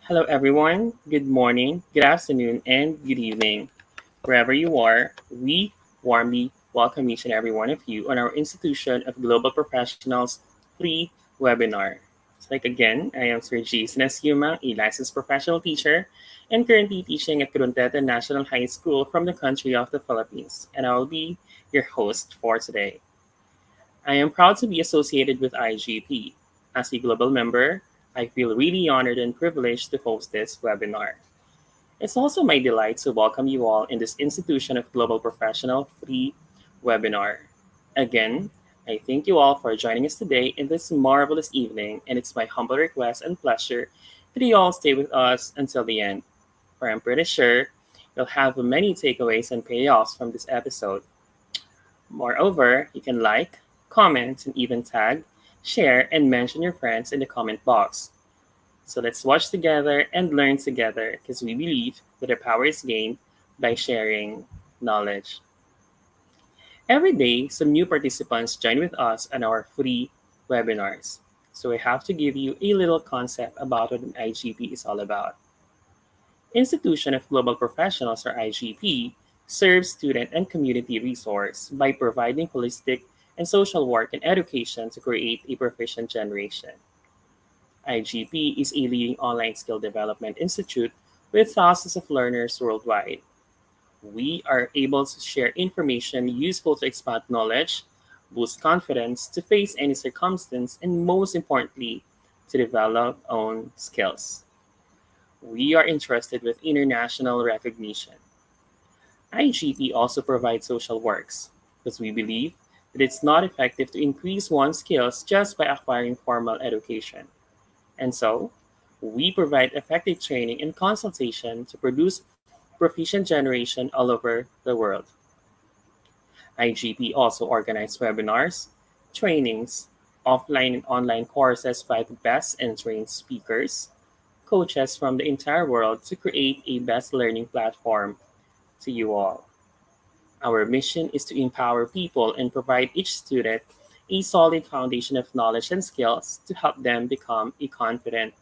Hello, everyone. Good morning, good afternoon, and good evening. Wherever you are, we warmly welcome each and every one of you on our Institution of Global Professionals free webinar. It's like again, I am Sir Jason Asiuma, a licensed professional teacher and currently teaching at Corunteta National High School from the country of the Philippines, and I will be your host for today. I am proud to be associated with IGP. As a global member, I feel really honored and privileged to host this webinar. It's also my delight to welcome you all in this Institution of Global Professional free webinar. Again, I thank you all for joining us today in this marvelous evening, and it's my humble request and pleasure that you all stay with us until the end, for I'm pretty sure you'll have many takeaways and payoffs from this episode. Moreover, you can like, comment, and even tag, share, and mention your friends in the comment box. So let's watch together and learn together because we believe that our power is gained by sharing knowledge. Every day, some new participants join with us on our free webinars. So I have to give you a little concept about what an IGP is all about. Institution of Global Professionals, or IGP, serves student and community resource by providing holistic and social work and education to create a proficient generation. IGP is a leading online skill development institute with thousands of learners worldwide. We are able to share information useful to expand knowledge, boost confidence to face any circumstance, and most importantly, to develop own skills. We are interested with international recognition. IGP also provides social works because we believe that it's not effective to increase one's skills just by acquiring formal education. And so, we provide effective training and consultation to produce proficient generation all over the world. IGP also organizes webinars, trainings, offline and online courses by the best and trained speakers, coaches from the entire world to create a best learning platform to you all. Our mission is to empower people and provide each student a solid foundation of knowledge and skills to help them become a confident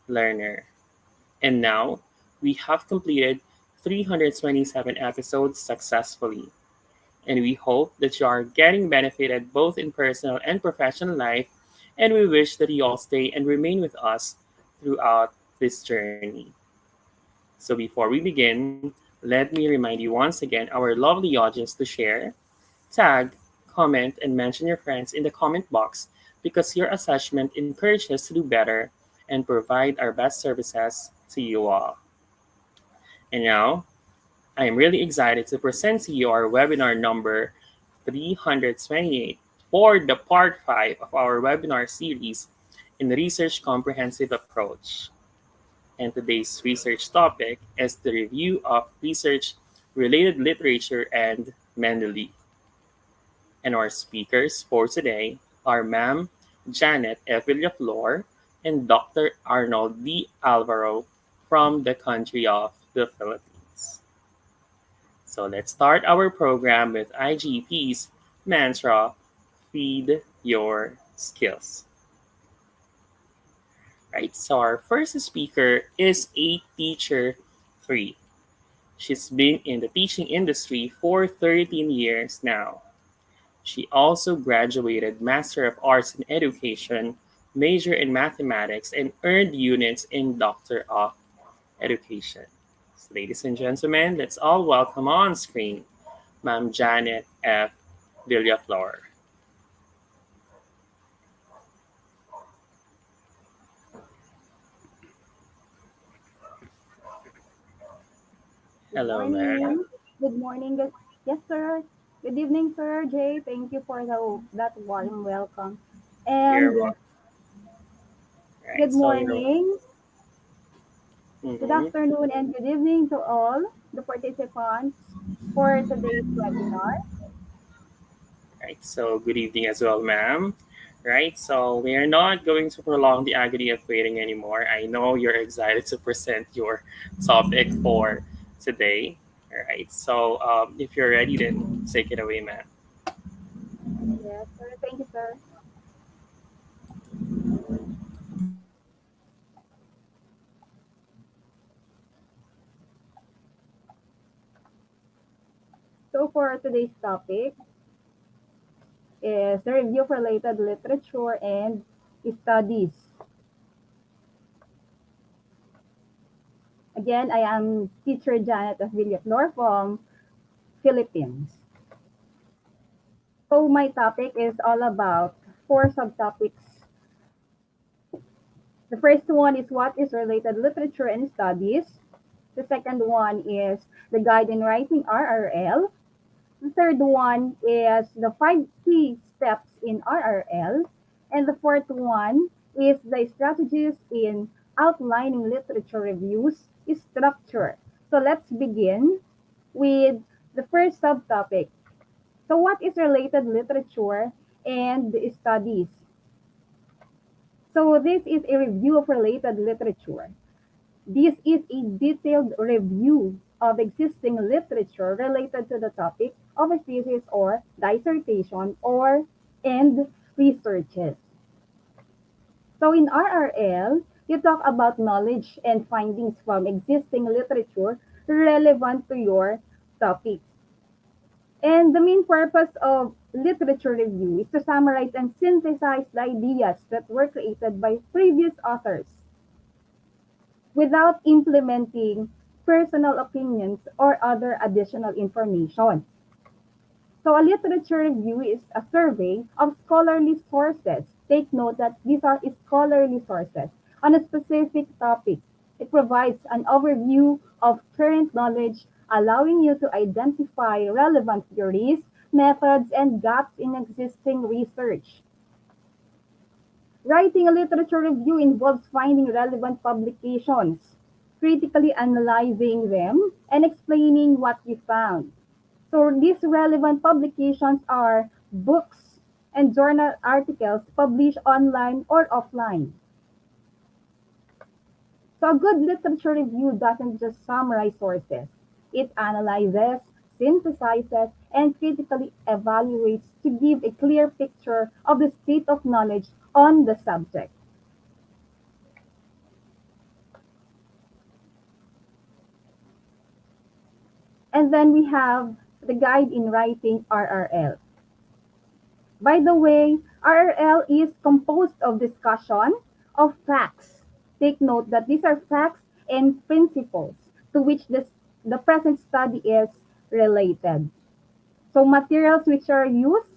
learner. And now, we have completed 327 episodes successfully. And we hope that you are getting benefited both in personal and professional life. And we wish that you all stay and remain with us throughout this journey. So before we begin, let me remind you once again our lovely audience to share, tag, comment, and mention your friends in the comment box because your assessment encourages us to do better and provide our best services to you all. And now, I am really excited to present to you our webinar number 328 for the part 5 of our webinar series in Research Comprehensive Approach. And today's research topic is the review of research related literature and Mendeley. And our speakers for today are Ma'am Janet F. Villaflor and Dr. Arnold D. Alvaro from the country of the Philippines. So let's start our program with IGP's mantra, feed your skills. Right, so our first speaker is a teacher 3. She's been in the teaching industry for 13 years now. She also graduated Master of Arts in Education, major in mathematics, and earned units in Doctor of Education. So, ladies and gentlemen, let's all welcome on screen Ma'am Janet F. Villaflor. Good Hello, ma'am. morning. Good morning. Yes, sir. Good evening, sir Jay. Thank you for that warm welcome. You're And welcome. good Right, so you're. morning, good Mhm. afternoon, and good evening to all the participants for today's webinar. Right, so good evening as well, ma'am. Right, so we are not going to prolong the agony of waiting anymore. I know you're excited to present your topic for today. All right, so if you're ready, then take it away, ma'am. Yes, sir. Thank you, sir. So for today's topic is the review of related literature and studies. Again, I am teacher Janet of Villaflor from Philippines. So my topic is all about four subtopics. The first one is what is related literature and studies. The second one is the guide in writing RRL. The third one is the five key steps in RRL. And the fourth one is the strategies in outlining literature reviews structure. So let's begin with the first subtopic. So what is related literature and studies? So this is a review of related literature. This is a detailed review of existing literature related to the topic of a thesis or dissertation or and researches. So in RRL, you talk about knowledge and findings from existing literature relevant to your topic. And the main purpose of literature review is to summarize and synthesize the ideas that were created by previous authors without implementing personal opinions or other additional information. So a literature review is a survey of scholarly sources. Take note that these are scholarly sources on a specific topic. It provides an overview of current knowledge, allowing you to identify relevant theories, methods, and gaps in existing research. Writing a literature review involves finding relevant publications, critically analyzing them, and explaining what you found. So these relevant publications are books and journal articles published online or offline. So a good literature review doesn't just summarize sources. It analyzes, synthesizes, and critically evaluates to give a clear picture of the state of knowledge on the subject. And then we have the guide in writing RRL. By the way, RRL is composed of discussion of facts. Take note that these are facts and principles to which the present study is related. So materials which are used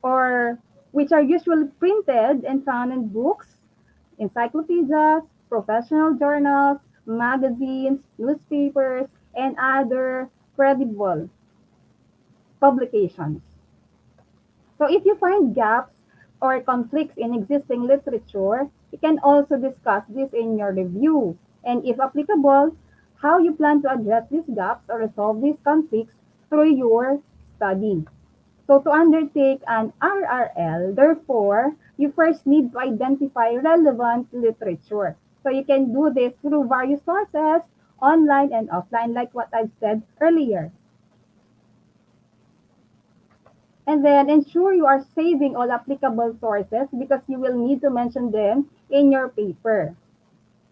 or which are usually printed and found in books, encyclopedias, professional journals, magazines, newspapers, and other credible publications. So if you find gaps or conflicts in existing literature, you can also discuss this in your review. And if applicable, how you plan to address these gaps or resolve these conflicts through your study. So to undertake an RRL, therefore, you first need to identify relevant literature. So you can do this through various sources, online and offline, like what I've said earlier. And then ensure you are saving all applicable sources because you will need to mention them in your paper.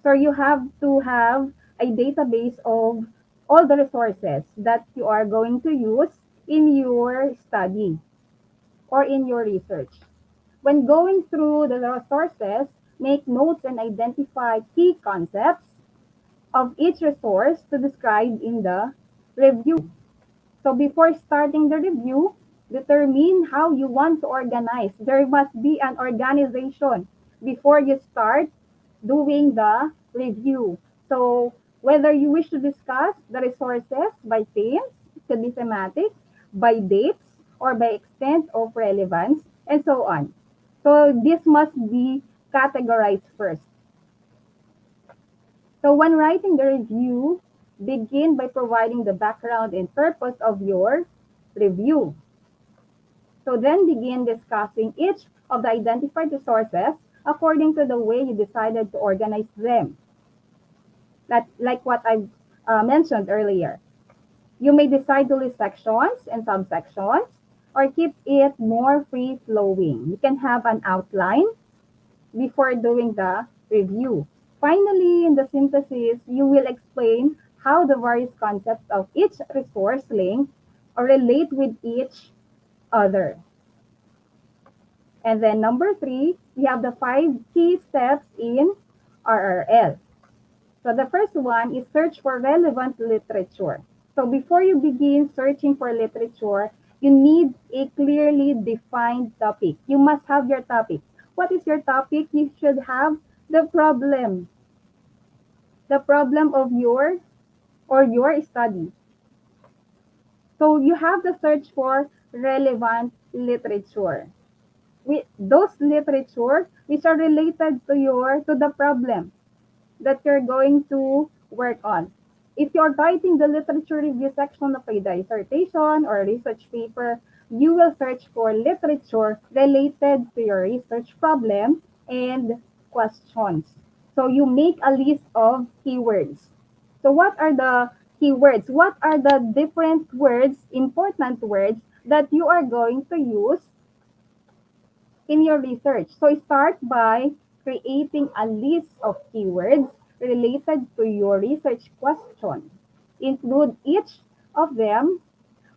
So you have to have a database of all the resources that you are going to use in your study or in your research. When going through the resources, make notes and identify key concepts of each resource to describe in the review. So before starting the review, determine how you want to organize. There must be an organization before you start doing the review. So whether you wish to discuss the resources by themes, it could be thematic, by dates, or by extent of relevance, and so on. So this must be categorized first. So when writing the review, begin by providing the background and purpose of your review. So then begin discussing each of the identified resources according to the way you decided to organize them. That, like what I mentioned earlier. You may decide to list sections and subsections or keep it more free-flowing. You can have an outline before doing the review. Finally, in the synthesis, you will explain how the various concepts of each resource link or relate with each other. And then number three, we have the 5 key steps in RRL. So the first one is search for relevant literature. So before you begin searching for literature, you need a clearly defined topic. You must have your topic. What is your topic? You should have the problem. The problem of your study. So you have to search for relevant literature. Those literature which are related to the problem that you're going to work on. If you're writing the literature review section of a dissertation or a research paper, you will search for literature related to your research problem and questions. So you make a list of keywords. So what are the keywords? What are the different words, important words that you are going to use in your research? So start by creating a list of keywords related to your research question. Include each of them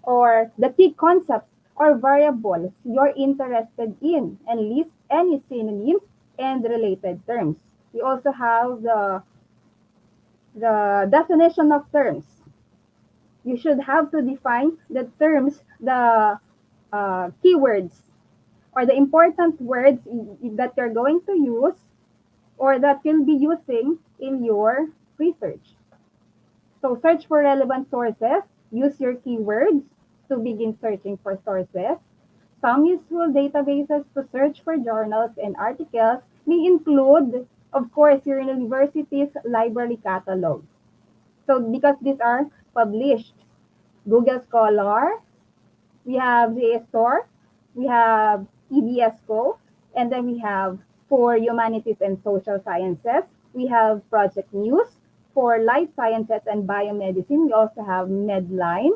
or the key concepts or variables you're interested in and list any synonyms and related terms. We also have the definition of terms. You should have to define the terms, the keywords or the important words that you're going to use or that you'll be using in your research. So search for relevant sources. Use your keywords to begin searching for sources. Some useful databases to search for journals and articles may include, of course, your university's library catalog. So because these are published, Google Scholar, we have JSTOR, we have EBSCO, and then we have for humanities and social sciences, we have Project News. For life sciences and biomedicine, we also have Medline.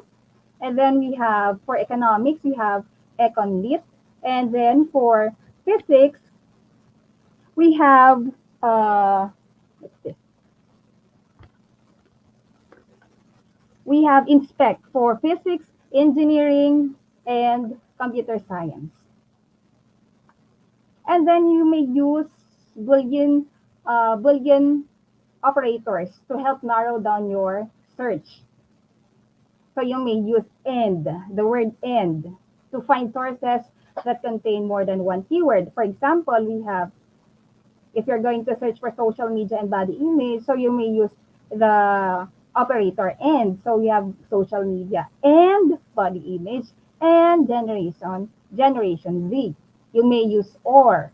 And then we have for economics, we have EconLit. And then for physics, we have what's this? We have Inspect for physics, engineering, and computer science. And then you may use Boolean operators to help narrow down your search. So you may use and, the word and, to find sources that contain more than one keyword. For example, we have, if you're going to search for social media and body image, so you may use the operator and. So we have social media and body image and generation Z. You may use or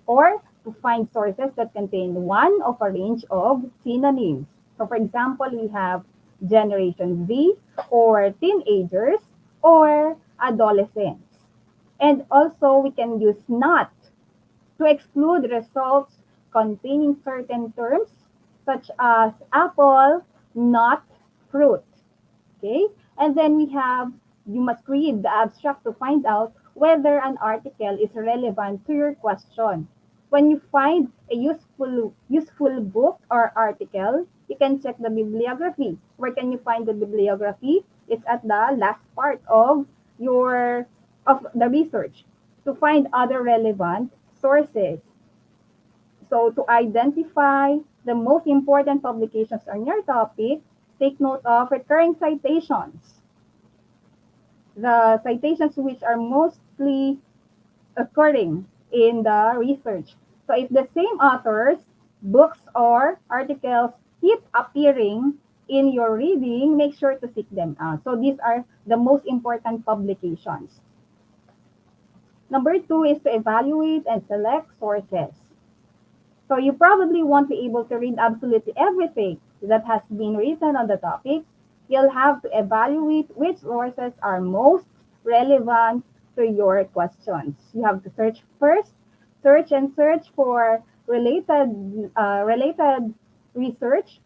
to find sources that contain one of a range of synonyms. So for example, we have Generation Z or teenagers or adolescents. And also we can use not to exclude results containing certain terms such as apple, not fruit. Okay? And then we have, you must read the abstract to find out whether an article is relevant to your question. When you find a useful book or article, you can check the bibliography. Where can you find the bibliography? It's at the last part of the research to find other relevant sources. So to identify the most important publications on your topic, take note of recurring citations. The citations which are mostly occurring in the research. So if the same authors, books, or articles keep appearing in your reading, make sure to seek them out. So these are the most important publications. Number 2 is to evaluate and select sources. So you probably won't be able to read absolutely everything that has been written on the topic. You'll have to evaluate which sources are most relevant to your questions. You have to search first, search for related research,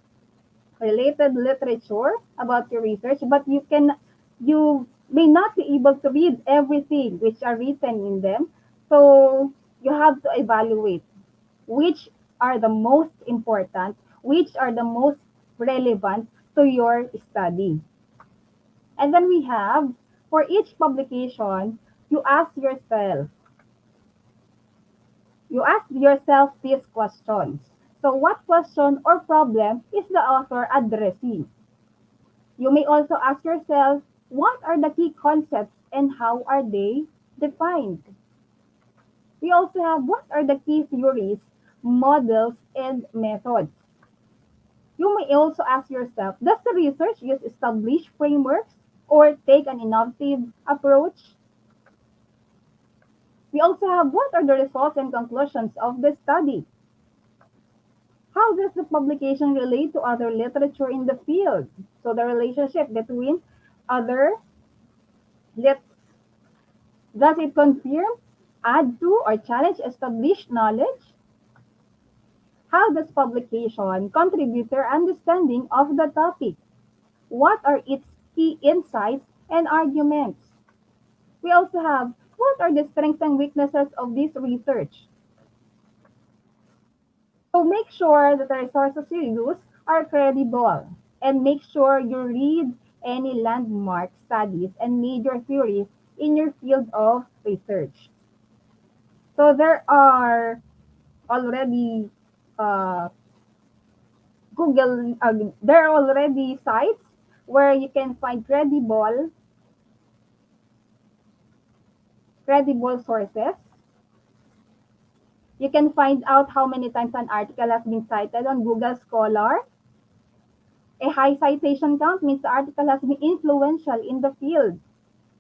related literature about your research, but you may not be able to read everything which are written in them. So you have to evaluate which are the most important, which are the most relevant to your study. And then we have For each publication, you ask yourself, you ask yourself these questions. So what question or problem is the author addressing? You may also ask yourself, what are the key concepts and how are they defined? We also have what are the key theories, models, and methods. You may also ask yourself, does the research use established frameworks or take an innovative approach? We also have what are the results and conclusions of the study? How does the publication relate to other literature in the field? So the relationship between other lit does it confirm, add to, or challenge established knowledge? How does publication contribute to our understanding of the topic? What are its key insights and arguments? We also have what are the strengths and weaknesses of this research? So make sure that the resources you use are credible and make sure you read any landmark studies and major theories in your field of research. So there are already uh, there are already sites where you can find credible sources. You can find out how many times an article has been cited on Google Scholar. A high citation count means the article has been influential in the field.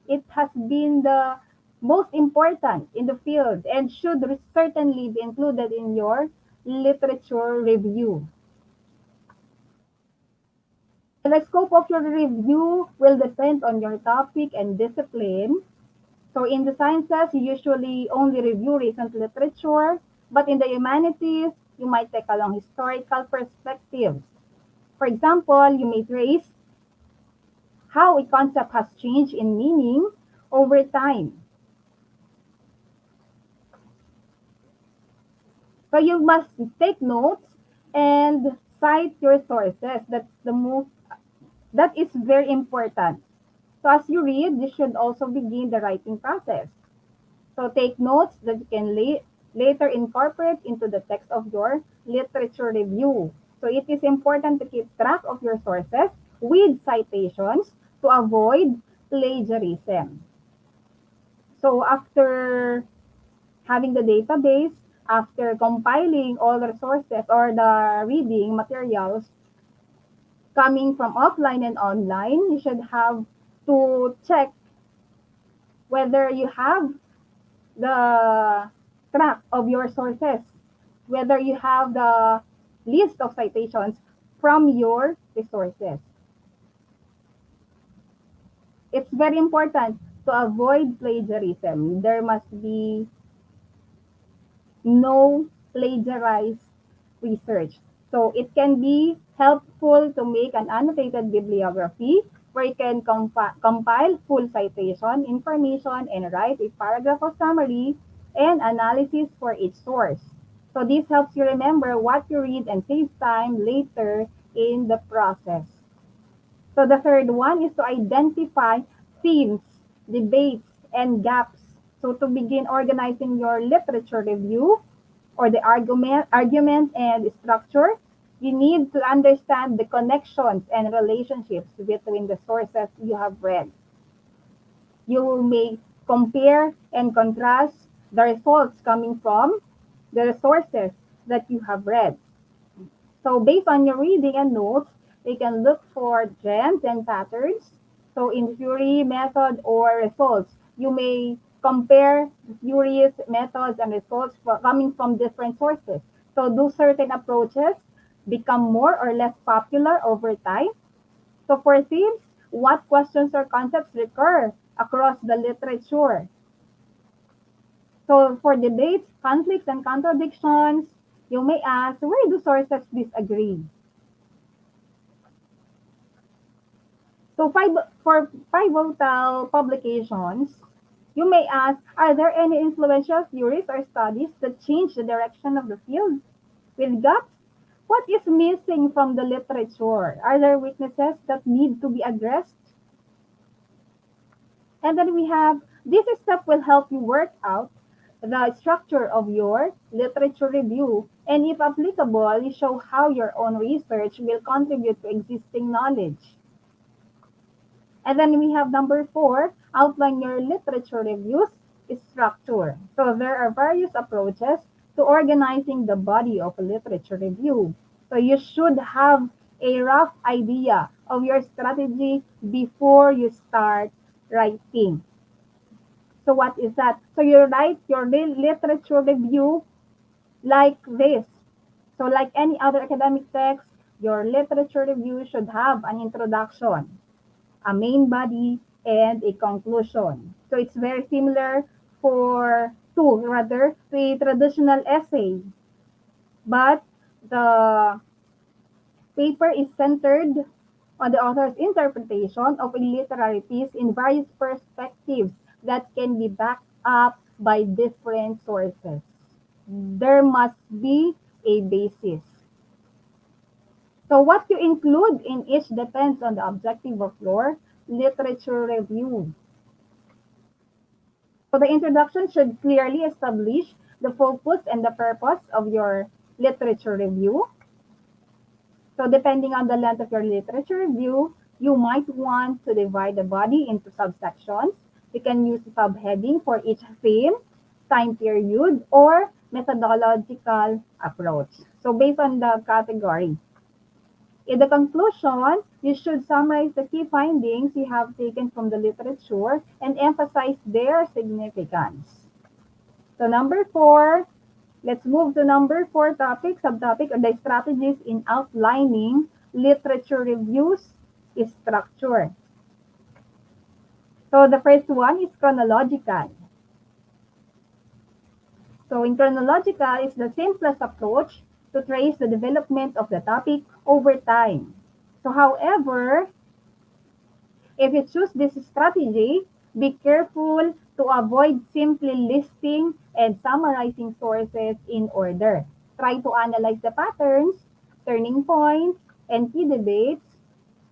It has been the most important in the field and should certainly be included in your literature review. The scope of your review will depend on your topic and discipline. So in the sciences, you usually only review recent literature, but in the humanities, you might take along historical perspectives. For example, you may trace how a concept has changed in meaning over time. So you must take notes and cite your sources. That is very important. So as you read, you should also begin the writing process. So take notes that you can later incorporate into the text of your literature review. So it is important to keep track of your sources with citations to avoid plagiarism. So after having the database, after compiling all the sources or the reading materials coming from offline and online, you should have to check whether you have the track of your sources, whether you have the list of citations from your resources. It's very important to avoid plagiarism. There must be no plagiarized research. So it can be helpful to make an annotated bibliography where you can compile full citation information and write a paragraph of summary and analysis for each source. So this helps you remember what you read and saves time later in the process. So the third one is to identify themes, debates, and gaps. So to begin organizing your literature review or the argument and structure, you need to understand the connections and relationships between the sources you have read. You may compare and contrast the results coming from the sources that you have read. So based on your reading and notes, you can look for trends and patterns. So in theory, method, or results, you may compare theories, methods, and results coming from different sources. So do certain approaches become more or less popular over time? So for themes, what questions or concepts recur across the literature? So for debates, conflicts, and contradictions, you may ask, where do sources disagree? So for pivotal publications, you may ask, are there any influential theories or studies that change the direction of the field? With gaps, what is missing from the literature? Are there weaknesses that need to be addressed? And then we have this step will help you work out the structure of your literature review, and if applicable, you show how your own research will contribute to existing knowledge. And then we have number 4, outline your literature reviews structure. So there are various approaches to organizing the body of a literature review. So you should have a rough idea of your strategy before you start writing. So what is that? So you write your literature review like this. So like any other academic text, your literature review should have an introduction, a main body, and a conclusion. So it's very similar to a traditional essay, but the paper is centered on the author's interpretation of a literary piece in various perspectives that can be backed up by different sources. There must be a basis. So what you include in each depends on the objective of your literature review. So the introduction should clearly establish the focus and the purpose of your literature review. So depending on the length of your literature review, you might want to divide the body into subsections. You can use a subheading for each theme, time period, or methodological approach. So based on the category. In the conclusion, you should summarize the key findings you have taken from the literature and emphasize their significance. So number 4, let's move to number 4 topic, subtopic, or the strategies in outlining literature reviews is structure. So the first one is chronological. So in chronological is the simplest approach to trace the development of the topic over time. So however, if you choose this strategy, be careful to avoid simply listing and summarizing sources in order. Try to analyze the patterns, turning points, and key debates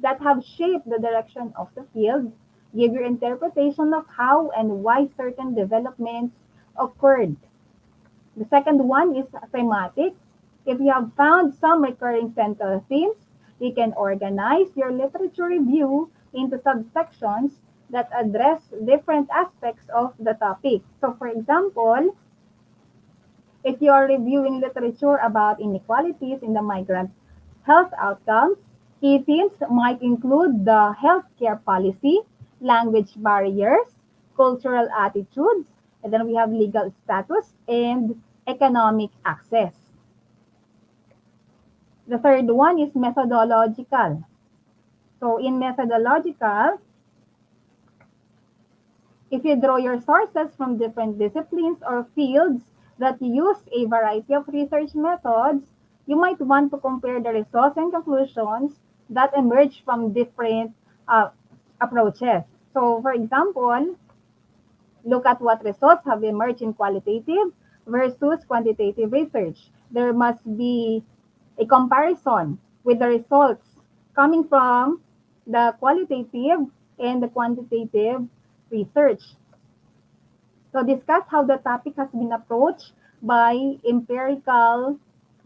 that have shaped the direction of the field. Give your interpretation of how and why certain developments occurred. The second one is thematic. If you have found some recurring central themes, you can organize your literature review into subsections that address different aspects of the topic. So for example, if you are reviewing literature about inequalities in the migrant health outcomes, key themes might include the healthcare policy, language barriers, cultural attitudes, and then we have legal status and economic access. The third one is methodological. So in methodological, if you draw your sources from different disciplines or fields that use a variety of research methods, you might want to compare the results and conclusions that emerge from different uh, approaches. So for example, look at what results have emerged in qualitative versus quantitative research. There must be a comparison with the results coming from the qualitative and the quantitative research. So discuss how the topic has been approached by empirical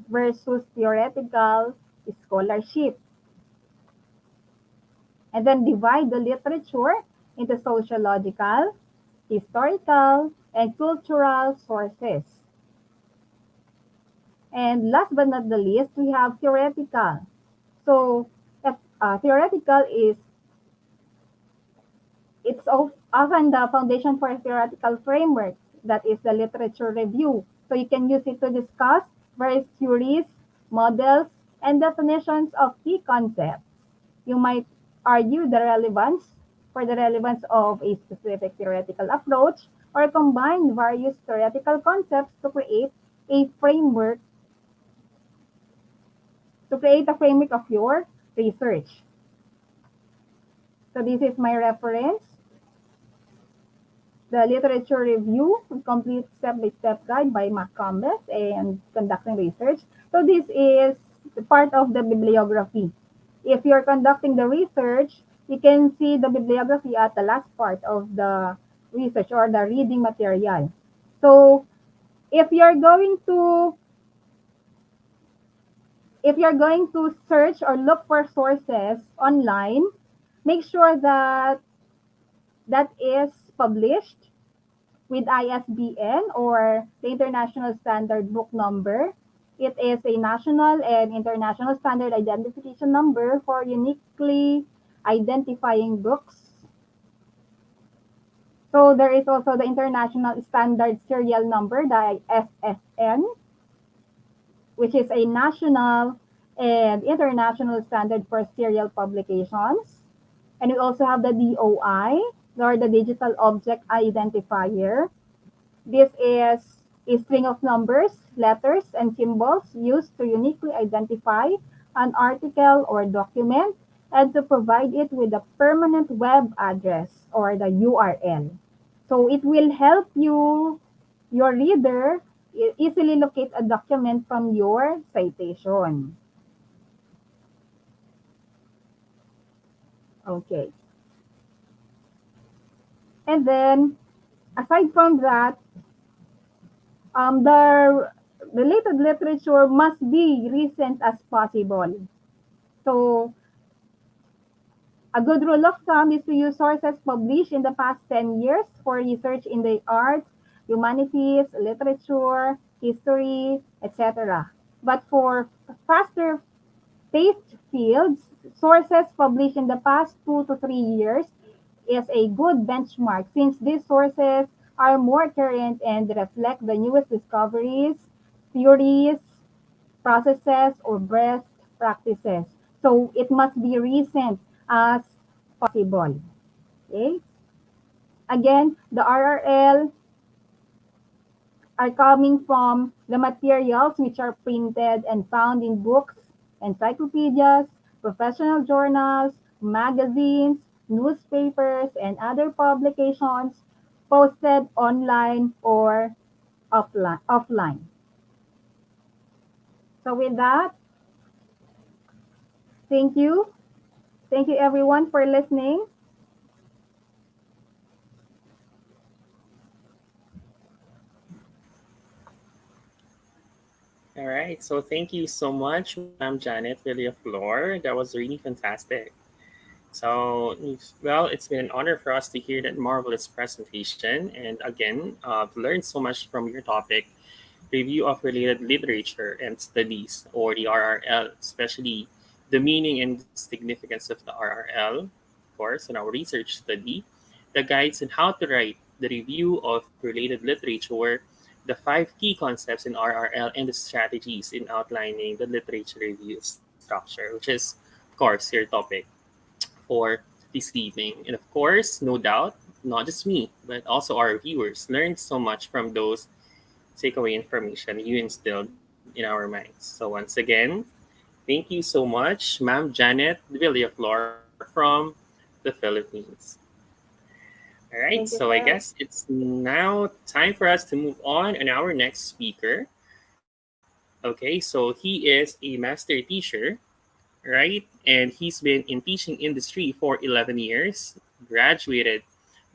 versus theoretical scholarship. And then divide the literature into sociological, historical, and cultural sources. And last but not the least, we have theoretical. So theoretical is it's often the foundation for a theoretical framework that is the literature review. So you can use it to discuss various theories, models, and definitions of key concepts. You might argue the relevance of a specific theoretical approach or combine various theoretical concepts a framework to create a framework of your research. So this is my reference. The literature review, complete step-by-step guide by McCombs and conducting research. So this is part of the bibliography. If you're conducting the research, You can see the bibliography at the last part of the research or the reading material. So if you're going to if you're going to search or look for sources online, make sure that that is published with ISBN or the International Standard Book Number. It is a national and international standard identification number for uniquely identifying books. So there is also the International Standard Serial Number, the SSN, which is a national and international standard for serial publications. And we also have the DOI, or the Digital Object Identifier. This is a string of numbers, letters, and symbols used to uniquely identify an article or document and to provide it with a permanent web address or the URL. So it will help your reader, easily locate a document from your citation. Okay. And then, aside from that, the related literature must be recent as possible. So a good rule of thumb is to use sources published in the past 10 years for research in the arts, humanities, literature, history, etc. But for faster paced fields, sources published in the past 2 to 3 years is a good benchmark since these sources are more current and reflect the newest discoveries, theories, processes, or best practices. So it must be recent as possible. Okay? Again, the RRL are coming from the materials which are printed and found in books, encyclopedias, professional journals, magazines, newspapers, and other publications posted online or offline. So with that, thank you. Thank you everyone for listening. All right. So thank you so much, Ma'am Janet Villaflor. That was really fantastic. So, well, it's been an honor for us to hear that marvelous presentation. And again, I've learned so much from your topic, review of related literature and studies, or the RRL, especially the meaning and significance of the RRL, of course, in our research study, the guides on how to write the review of related literature, the five key concepts in RRL, and the strategies in outlining the literature review structure, which is, of course, your topic for this evening. And of course, no doubt, not just me, but also our viewers learned so much from those takeaway information you instilled in our minds. So once again, thank you so much, Ma'am Janet Villaflor from the Philippines. All right, so Thank I you, guess sir. it's now time for us to move on our next speaker. Okay, so he is a master teacher, right? And he's been in teaching industry for 11 years, graduated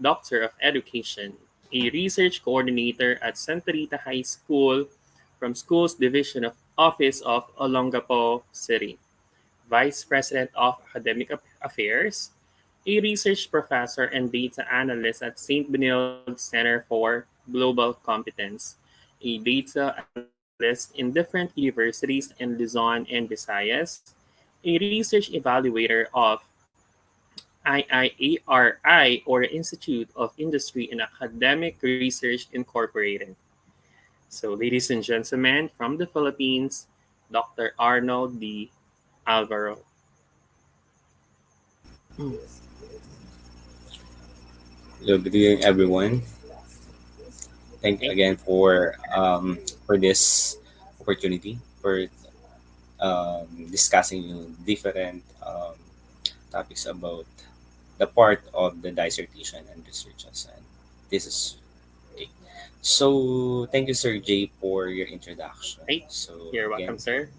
Doctor of Education, a research coordinator at Santa Rita High School from Schools Division of Office of Olongapo City, Vice President of Academic Affairs, a research professor and data analyst at St. Benilde Center for Global Competence, a data analyst in different universities in Luzon and Visayas, a research evaluator of IIARI, or Institute of Industry and Academic Research Incorporated. So, ladies and gentlemen, from the Philippines, Dr. Arnold D. Alvaro. Hello, good evening, everyone. Thank you Okay. again for this opportunity for discussing different topics about the part of the dissertation and researches. And this is okay. So thank you, Sir Jay, for your introduction. Right. So You're welcome, again, sir.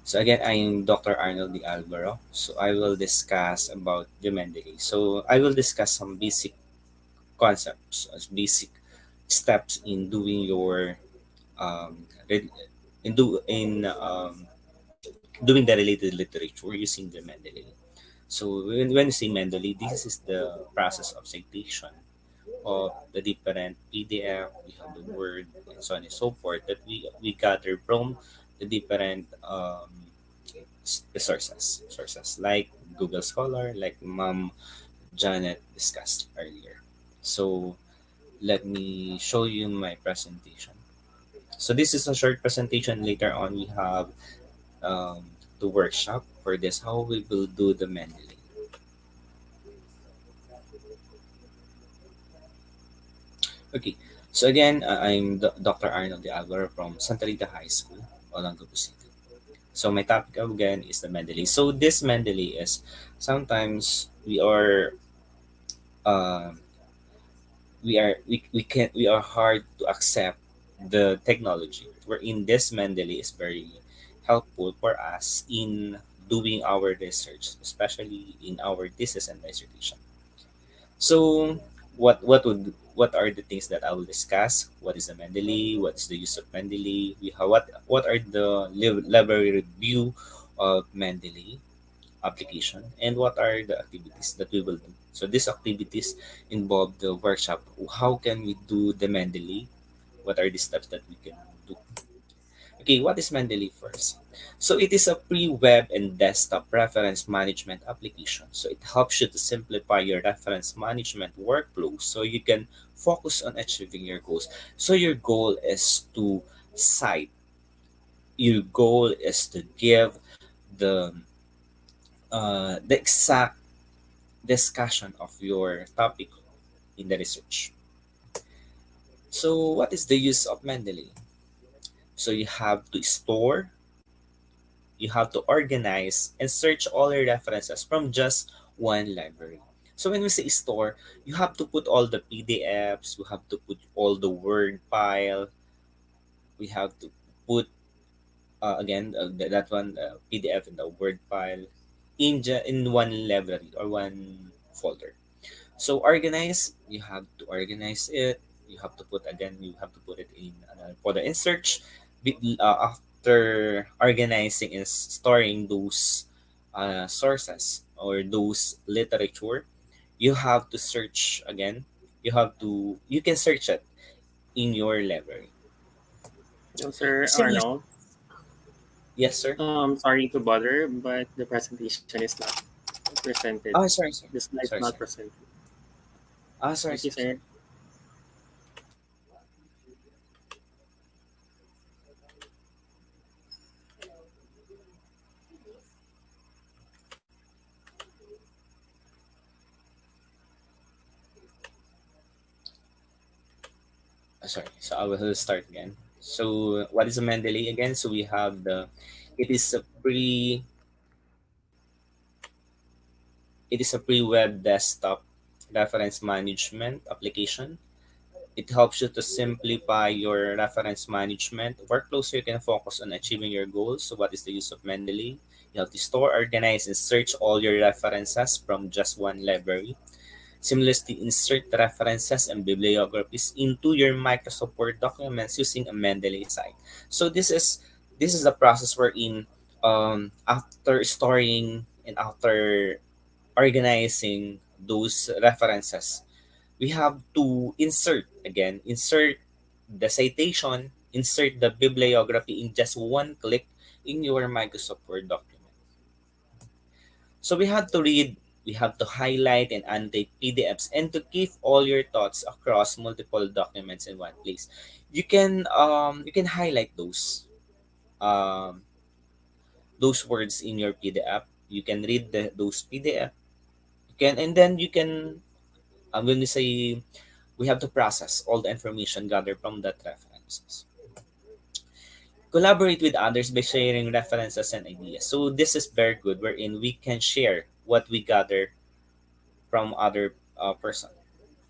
So again, I'm Dr. Arnold D. Alvaro. So I will discuss about the Mendeley. So I will discuss some basic concepts, as basic steps in doing your um, re- in doing the related literature using the Mendeley. So when you say Mendeley, this is the process of citation of the different PDF, we have the word, and so on and so forth that we gather from the different sources like Google Scholar, like Mom Janet discussed earlier. So let me show you my presentation. So this is a short presentation. Later on, we have um, the workshop for this, how we will do the Mendeley. Okay, so again, I'm Dr. Arnold de Alvaro from Santa Rita High School, Olongapo City. So my topic again is the Mendeley. So this Mendeley is sometimes uh, we are hard to accept the technology. Wherein this Mendeley is very helpful for us in doing our research, especially in our thesis and dissertation. So, what are the things that I will discuss? What is the Mendeley? What is the use of Mendeley? What are the library review of Mendeley application, and what are the activities that we will do? So these activities involve the workshop. How can we do the Mendeley? What are the steps that we can do? Okay, what is Mendeley first? So it is a free web and desktop reference management application. So it helps you to simplify your reference management workflow so you can focus on achieving your goals. So your goal is to cite, your goal is to give the the exact discussion of your topic in the research. So what is the use of Mendeley? So you have to store, you have to organize and search all your references from just one library. So when we say store, you have to put all the PDFs, you have to put all the Word file, we have to put again that one PDF and the Word file in one library or one folder. So organize, you have to organize it. You have to put again, you have to put it in another folder and search. After organizing and storing those sources or those literature, you have to search again. You can search it in your library. Sir Similar, Arnold, yes, sir. sorry to bother, but the presentation is not presented. Oh, sorry, sir. The slide's Sorry, not sir. presented. Ah, sorry, Thank you, sir. Sorry. sir. Sorry. So I will start again. So what is a Mendeley again? So we have it is a pre it is a pre-web desktop reference management application. It helps you to simplify your reference management workflow so you can focus on achieving your goals. So what is the use of Mendeley? You have to store, organize, and search all your references from just one library. Seamlessly insert references and bibliographies into your Microsoft Word documents using a Mendeley site. So this is the process wherein after storing and after organizing those references, we have to insert the citation, insert the bibliography in just one click in your Microsoft Word document. So we have to highlight and annotate PDFs and to keep all your thoughts across multiple documents in one place. You can highlight um, those words in your PDF. You can read those PDF. You can and then you can when we say we have to process all the information gathered from that references. Collaborate with others by sharing references and ideas. So this is very good wherein we can share what we gather from other person.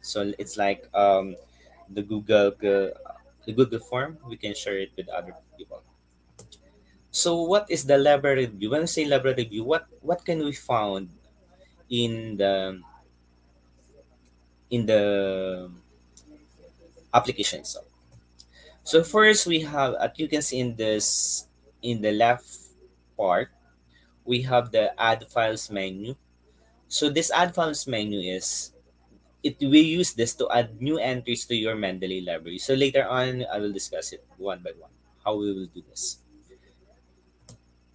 So it's like the Google form. We can share it with other people. So what is the library review? When we say library review, what can we found in the application itself? So first we have, as you can see in this, in the left part, we have the add files menu. So this add files menu is, it we use this to add new entries to your Mendeley library. So later on I will discuss it one by one how we will do this.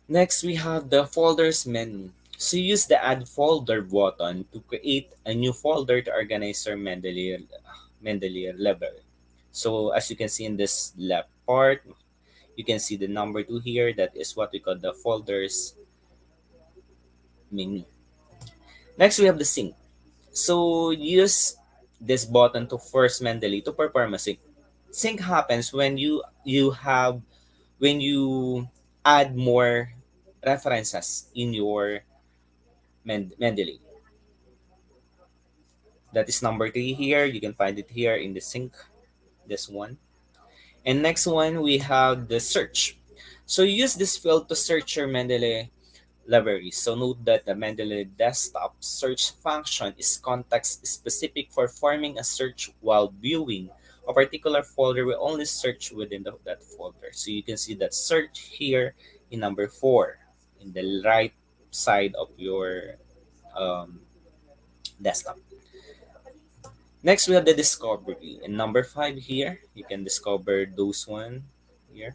Next, we have the folders menu. So use the add folder button to create a new folder to organize your Mendeley library. So as you can see in this left part, you can see the number 2 here. That is what we call the folders menu. Next, we have the sync. So use this button to force Mendeley to perform a sync. Sync happens when you add more references in your Mendeley. That is number 3 here. You can find it here in the sync, this one. And next one, we have the search. So use this field to search your Mendeley library. So note that the Mendeley desktop search function is context specific for forming a search while viewing a particular folder will only search within that folder. So you can see that search here in number 4 in the right side of your um, desktop. Next, we have the discovery. In number 5 here, you can discover those one here.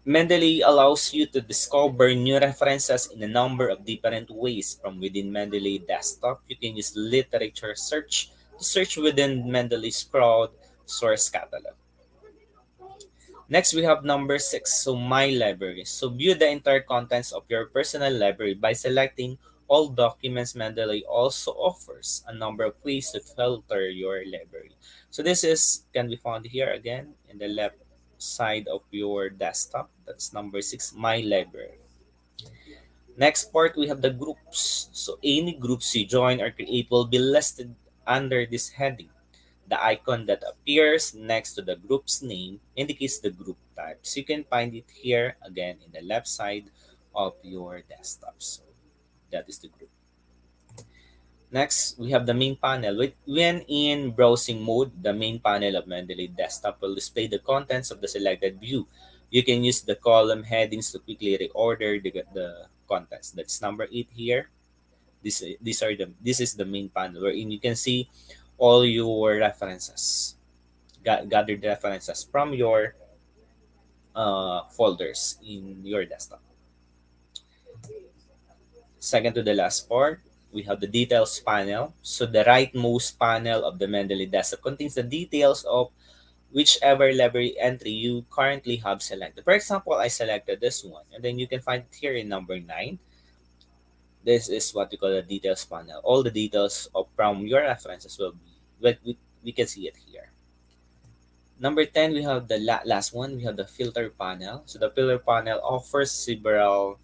Mendeley allows you to discover new references in a number of different ways. From within Mendeley desktop, you can use literature search to search within Mendeley's crowd source catalog. Next, we have number 6, so My Library. So view the entire contents of your personal library by selecting all documents. Mendeley also offers a number of ways to filter your library. So this is can be found here again in the left side of your desktop. That's number 6, My Library. Next part, we have the groups. So any groups you join or create will be listed under this heading. The icon that appears next to the group's name indicates the group type. So you can find it here again in the left side of your desktop. So that is the group. Next, we have the main panel. When in browsing mode, the main panel of Mendeley desktop will display the contents of the selected view. You can use the column headings to quickly reorder the contents. That's number 8 here. This is the main panel wherein you can see all your references, gathered references from your folders in your desktop. Second to the last part, we have the details panel. So the rightmost panel of the Mendeley desktop contains the details of whichever library entry you currently have selected. For example, I selected this one, and then you can find it here in number 9. This is what we call the details panel. All the details of from your references will be, we can see it here. Number 10, we have the last one. We have the filter panel. So the filter panel offers several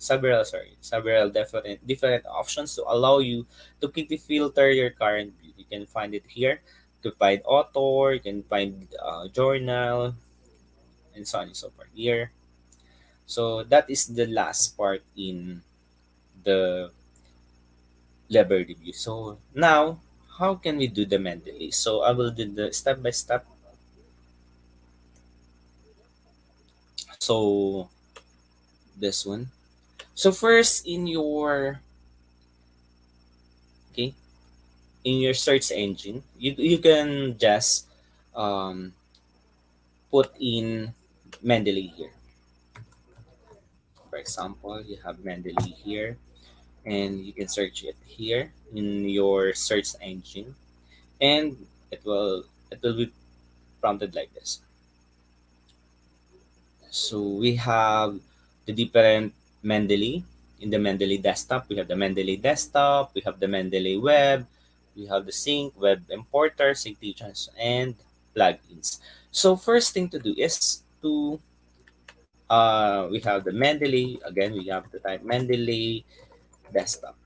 different options to allow you to quickly filter your current view. You can find it here. You can find author, you can find journal, and so on and so forth here. So that is the last part in the library review. So now, how can we do the Mendeley? So I will do the step by step. So this one. So first in your, okay, in your search engine, you can just um, put in Mendeley here. For example, you have Mendeley here, and you can search it here in your search engine, and it will be prompted like this. So we have the different Mendeley. In the Mendeley desktop, we have the Mendeley desktop, we have the Mendeley web, we have the sync, web importer, citations, and plugins. So first thing to do is to we have the Mendeley. Again, we have to type Mendeley desktop.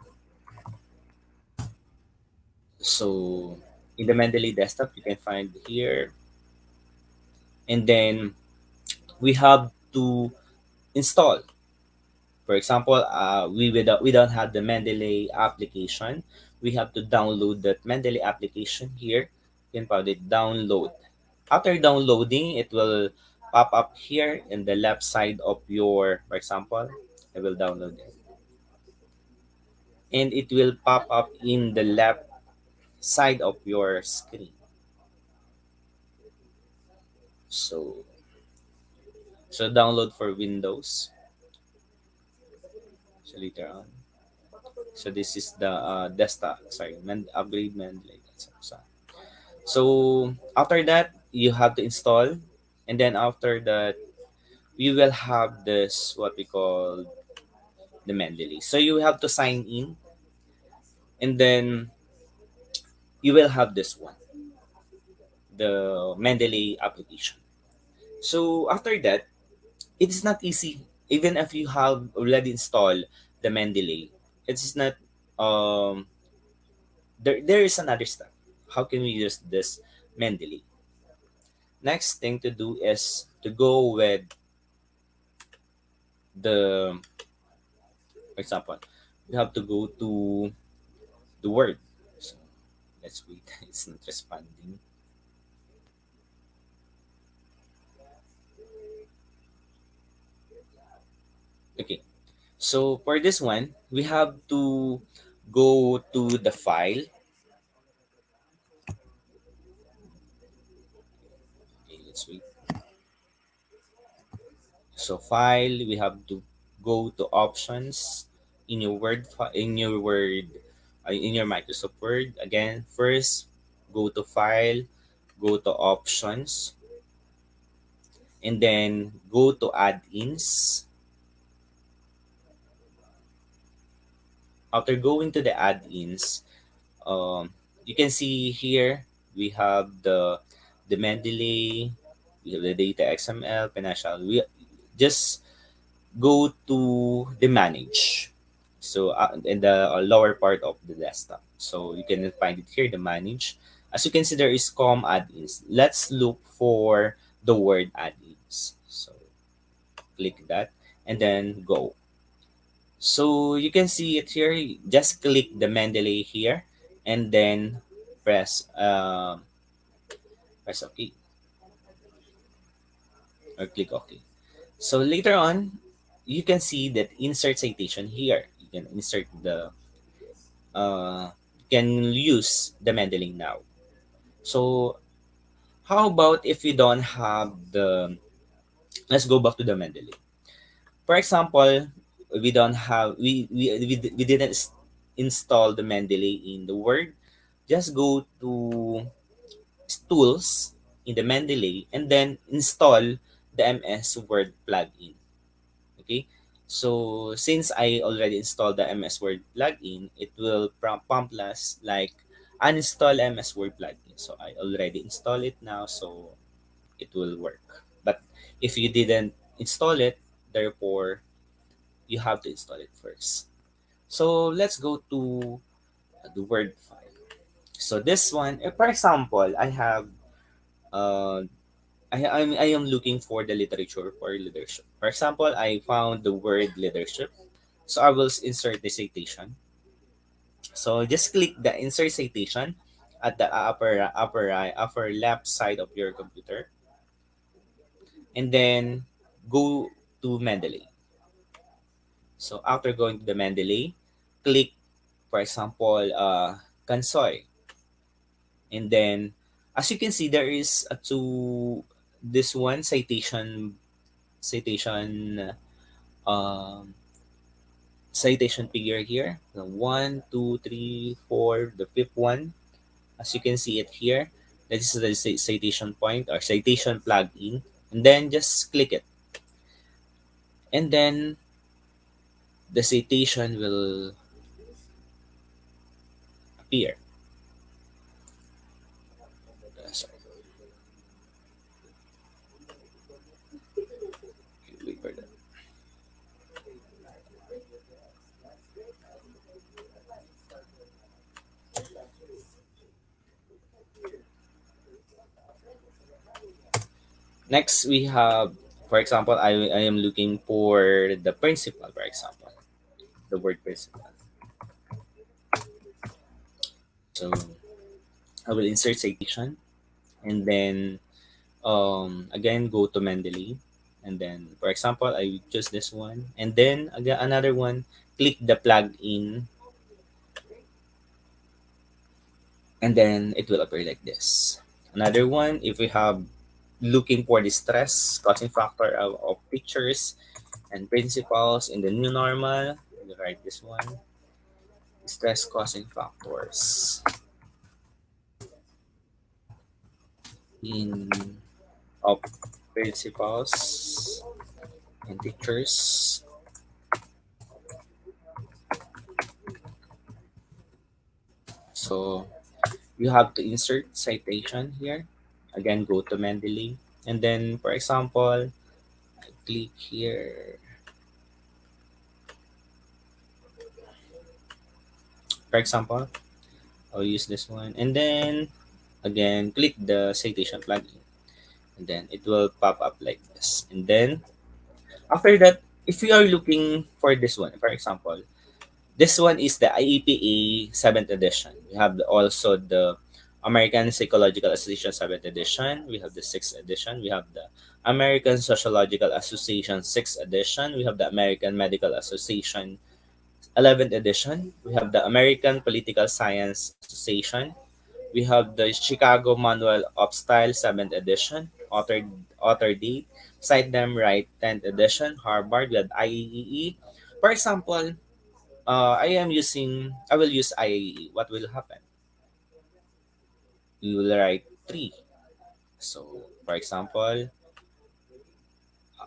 So in the Mendeley desktop, you can find here, and then we have to install. For example, we don't have the Mendeley application. We have to download that Mendeley application here. You can find it download. After downloading, it will pop up here in the left side of your, for example, I will download it. And it will pop up in the left side of your screen. So, so download for Windows. So later on. So this is the desktop. Sorry, upgrade Mendeley. So after that, you have to install, and then after that, you will have this what we call the Mendeley. So you have to sign in, and then you will have this one, the Mendeley application. So after that, it's not easy. Even if you have already installed the Mendeley, it's not. There is another step. How can we use this Mendeley? Next thing to do is to go with the, for example, we have to go to the word. So let's wait. It's not responding. Okay. So for this one, we have to go to the file. Okay, let's wait. So file, we have to go to options in your in your Microsoft Word. Again, first go to file, go to options, and then go to add-ins. After going to the add-ins, you can see here we have the Mendeley, we have the data XML, financial. We just go to the manage. So in the lower part of the desktop. So you can find it here, the manage. As you can see, there is com add-ins. Let's look for the word add-ins. So click that and then go. So you can see it here. Just click the Mendeley here and then press press OK or click OK. So later on, you can see that insert citation here. You can insert the uh, can use the Mendeley now. So how about if we don't have the, let's go back to the Mendeley. For example, we don't have we didn't install the Mendeley in the Word. Just go to tools in the Mendeley and then install the MS Word plugin. Okay, so since I already installed the MS Word plugin, it will prompt us like uninstall MS Word plugin. So I already installed it now, so it will work. But if you didn't install it, therefore you have to install it first. So let's go to the Word file. So this one, for example, I have uh, I am looking for the literature for leadership. For example, I found the word leadership. So I will insert the citation. So just click the insert citation at the upper left side of your computer, and then go to Mendeley. So after going to the Mendeley, click, for example, Kansoy, and then as you can see, there is a two this one citation um, citation figure here. The one, two, three, four, the fifth one. As you can see it here, this is the citation point or citation plugin. And then just click it. And then the citation will appear. Sorry, wait for that. Next, we have For example, I am looking for the principal, for example, the word principal. So I will insert citation, and then again go to Mendeley, and then for example I choose this one, and then again another one, click the plugin, and then it will appear like this. Another one, if we have looking for the stress causing factor of pictures and principles in the new normal, we write this one, stress causing factors in of principles and pictures. So you have to insert citation here. Again, go to Mendeley. And then, for example, click here. For example, I'll use this one. And then, again, click the citation plugin. And then it will pop up like this. And then, after that, if you are looking for this one, for example, this one is the IEPA 7th edition. We have also the American Psychological Association 7th edition. We have the 6th edition. We have the American Sociological Association 6th edition. We have the American Medical Association 11th edition. We have the American Political Science Association. We have the Chicago Manual of Style 7th edition. Author date. Cite them right 10th edition. Harvard. We have IEEE. For example, I will use IAE. What will happen? You will write 3. So, for example,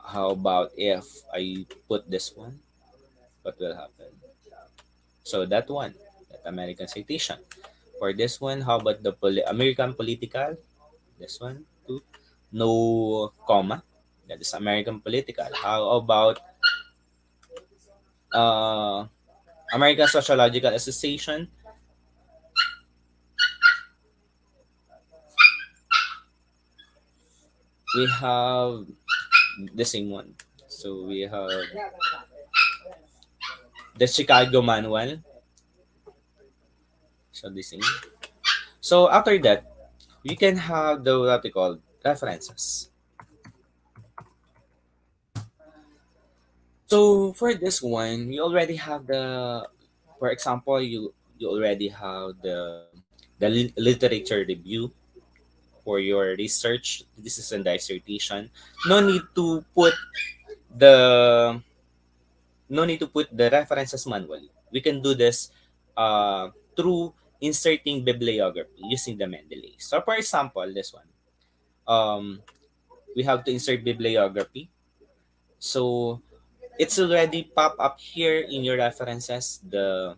how about if I put this one? What will happen? So, that one, that American citation. For this one, how about the American political? This one, too. No comma. That is American political. How about uh, American Sociological Association? We have the same one. So we have the Chicago Manual. So the same. So after that, we can have the what we call references. So for this one, we already have the, for example, you already have the literature review for your research. This is a dissertation. No need to put the no need to put the references manually. We can do this through inserting bibliography using the Mendeley. So for example, this one, um, we have to insert bibliography. So it's already pop up here in your references, the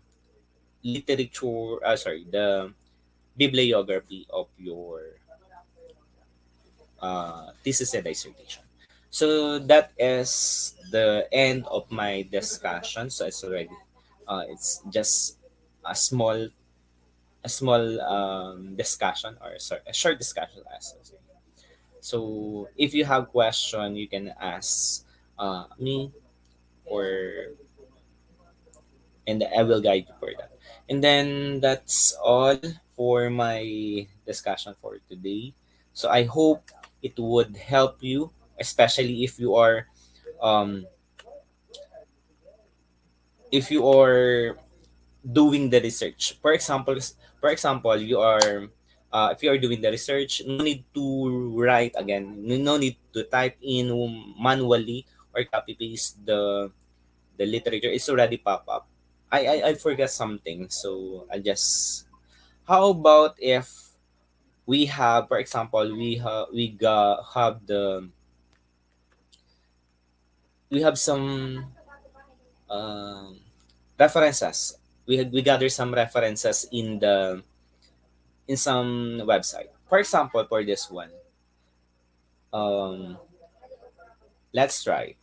the bibliography of your thesis and dissertation. So that is the end of my discussion. So it's just a small discussion, or sorry, a short discussion as I say. So if you have question, you can ask me, or and I will guide you for that. And then that's all for my discussion for today. So I hope it would help you, especially um if you are doing the research. For example, you are if you are doing the research, no need to write again. No need to type in manually or copy paste the literature. It's already pop up. I forgot something, so I just. How about if we have, for example, we have some um references. We gather some references in some website. For example, for this one, um, let's try.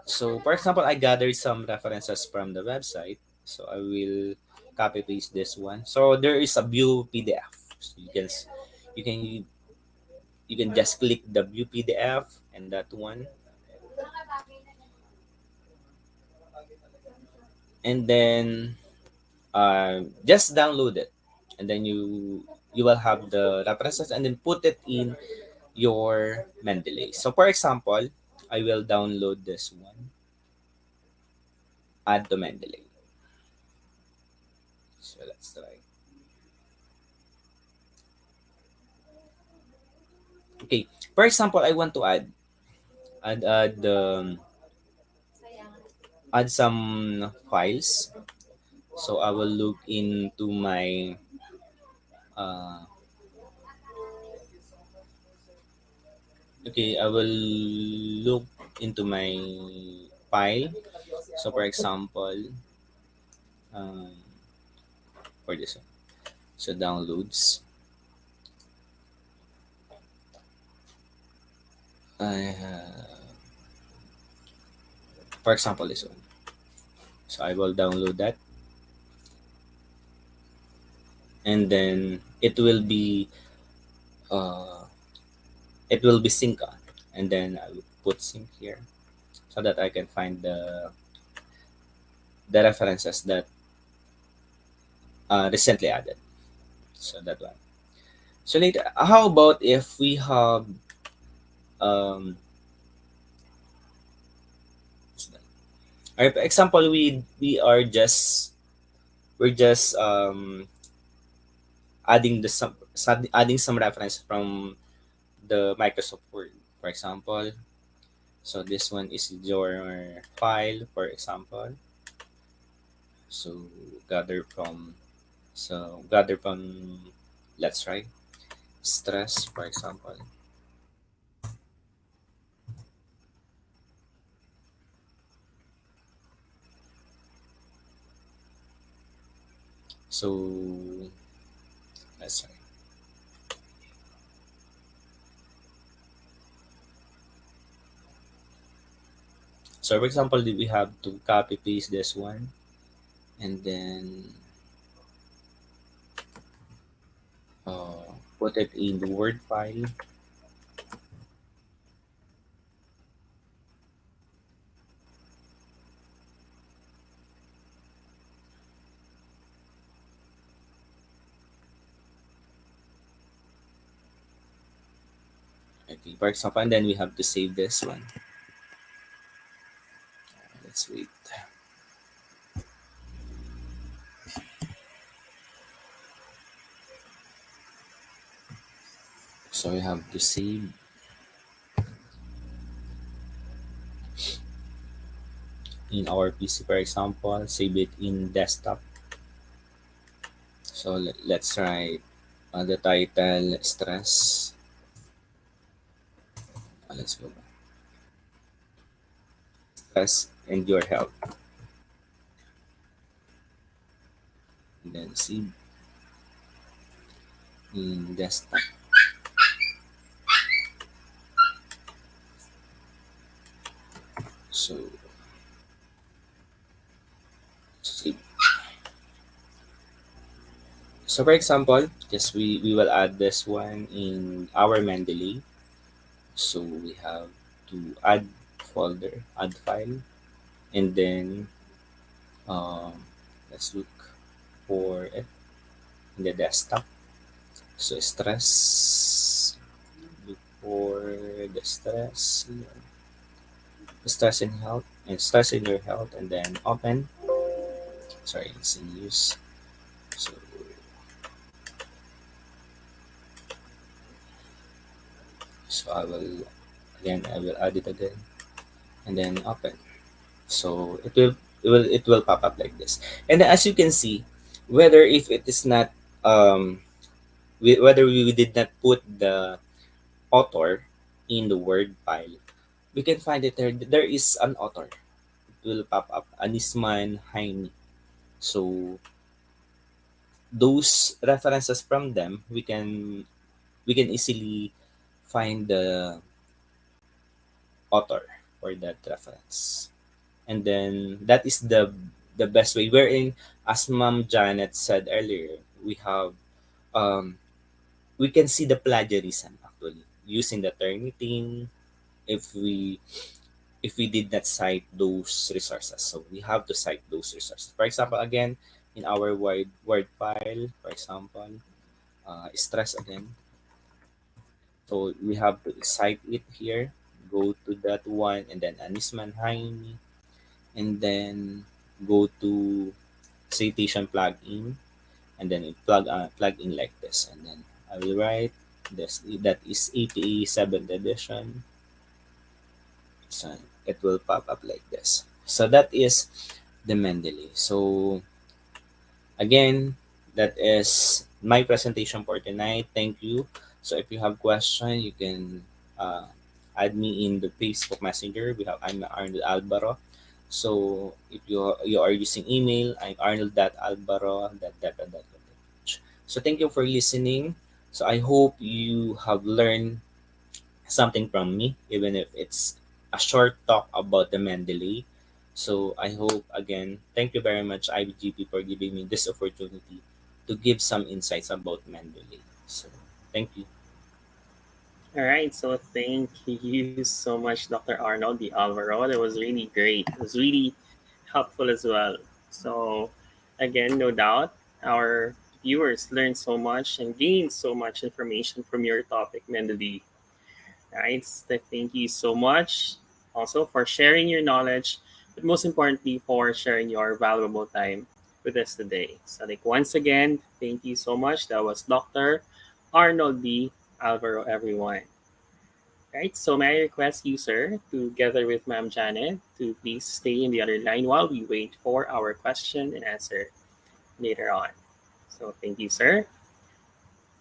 So, for example, I gathered some references from the website. So I will copy paste this one. So there is a view PDF. So you can you can just click the view PDF and that one, and then just download it, and then you will have the references and then put it in your Mendeley. So for example, I will download this one, add to Mendeley. So let's try. Okay, for example, I want to add add add some files. So I will look into my uh, okay, I will look into my file. So for example, um, for this one, so downloads. I for example this one. So I will download that, and then uh, it will be sync on, and then I will put sync here so that I can find the references that recently added. So that one. So later, how about if we have um, or for example, we're just adding some reference from the Microsoft Word, for example. So this one is your file, for example. So gather from gather from, let's try stress, for example. So let's try. So for example, we have to copy paste this one, and then put it in the Word file. Okay, for example, and then we have to save this one. Let's wait. So we have to save in our PC, for example, save it in desktop. So let's write the title stress. Let's go back. Stress and your health. And then save in desktop. So save. So for example, just we will add this one in our Mendeley. So we have to add folder, add file, and then um, let's look for it in the desktop. So stress, look for the stress, stress in health, and stress in your health, and then open. Sorry, it's in use. So I will add it again, and then open. So it will pop up like this. And as you can see, whether if it is not whether we did not put the author in the Word file, we can find it there. There is an author. It will pop up, Anisman Jaime. So those references from them, we can easily find the author for that reference. And then that is the best way. Wherein, as Ma'am Janet said earlier, we have um, we can see the plagiarism actually using the Turnitin if we did not cite those resources. So we have to cite those resources. For example, again, in our word file, for example, stress again. So we have to cite it here. Go to that one and then Anisman Haini, and then go to citation plugin, and then plug in like this, and then I will write this, that is APA 7th edition. So it will pop up like this. So that is the Mendeley. So again, that is my presentation for tonight. Thank you. So if you have question, you can uh, add me in the Facebook Messenger. I'm Arnold Alvaro. So if you are using email, I'm arnold.alvaro.depa.ph. So thank you for listening. So I hope you have learned something from me, even if it's a short talk about the Mendeley. So I hope, again, thank you very much, IBGP, for giving me this opportunity to give some insights about Mendeley. So thank you. All right, so thank you so much, Dr. Arnold D. Alvaro. That was really great. It was really helpful as well. So, again, no doubt our viewers learned so much and gained so much information from your topic, Mendeley. Right? So thank you so much also for sharing your knowledge, but most importantly, for sharing your valuable time with us today. So, like, once again, thank you so much. That was Dr. Arnold D. Alvaro, everyone. Right, so may I request you, sir, together with Ma'am Janet, to please stay in the other line while we wait for our question and answer later on. So thank you, sir.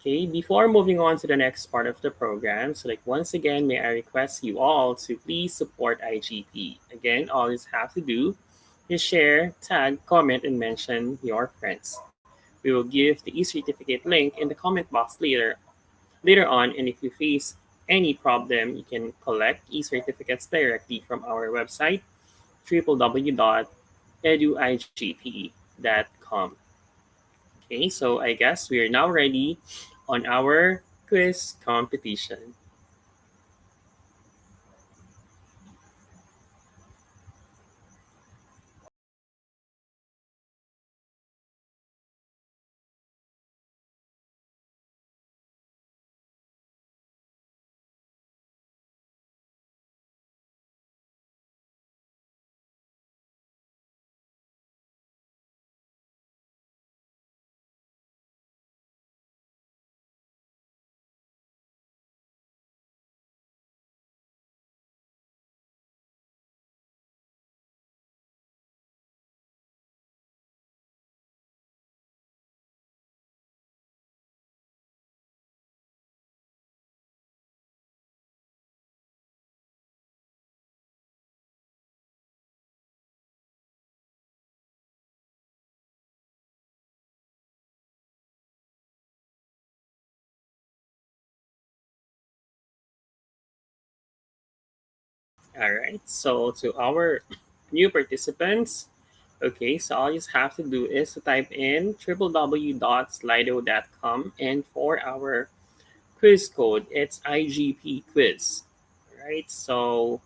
Okay, before moving on to the next part of the program, so like once again, may I request you all to please support IGP. Again, all you have to do is share, tag, comment, and mention your friends. We will give the e-certificate link in the comment box later on, and if you face any problem, you can collect e-certificates directly from our website, www.eduigp.com. Okay, so I guess we are now ready on our quiz competition. All right, so to our new participants, okay, so all you have to do is to type in www.slido.com, and for our quiz code, it's IGP quiz. All right, so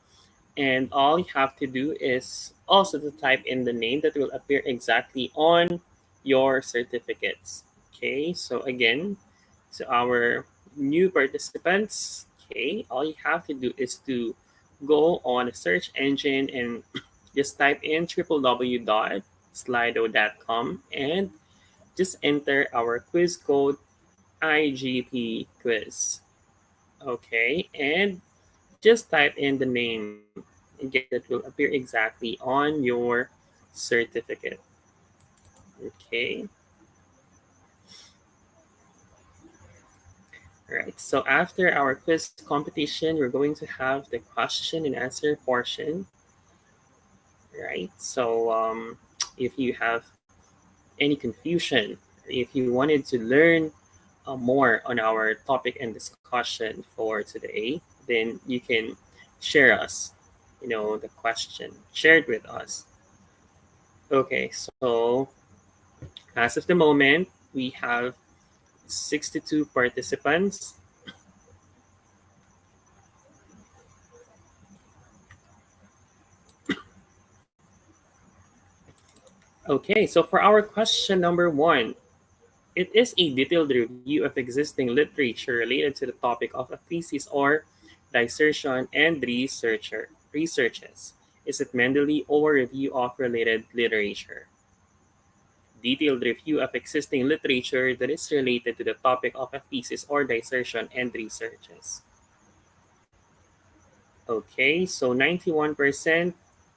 and all you have to do is also to type in the name that will appear exactly on your certificates. Okay, so again, to our new participants, okay, all you have to do is to go on a search engine and just type in www.slido.com and just enter our quiz code IGP quiz. Okay, and just type in the name again that will appear exactly on your certificate. Okay. All right. So after our quiz competition, we're going to have the question and answer portion. Right. So if you have any confusion, if you wanted to learn more on our topic and discussion for today, then you can share us, the question shared with us. Okay, so as of the moment, we have 62 participants. Okay, so for our question number one, it is a detailed review of existing literature related to the topic of a thesis or dissertation and researches. Is it Mendeley or review of related literature? Detailed review of existing literature that is related to the topic of a thesis or dissertation and researches. Okay, so 91%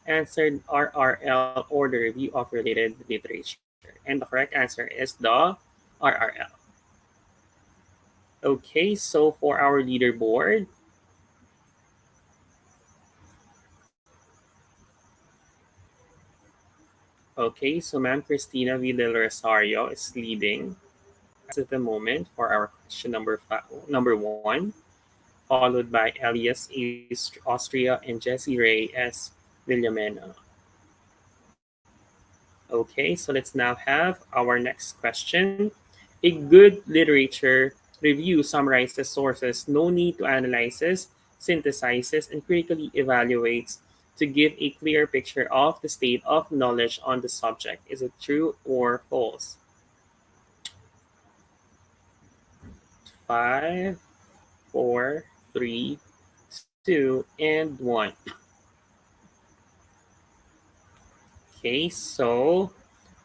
answered RRL or the review of related literature. And the correct answer is the RRL. Okay, so for our leaderboard, okay, so Ma'am Cristina V. Del Rosario is leading at the moment for our question number one, followed by Elias Austria and Jesse Ray as Villamena. Okay, so let's now have our next question. A good literature review summarizes sources, no need to analyzes, synthesizes, and critically evaluates to give a clear picture of the state of knowledge on the subject. Is it true or false? Five, four, three, two, and one. Okay, so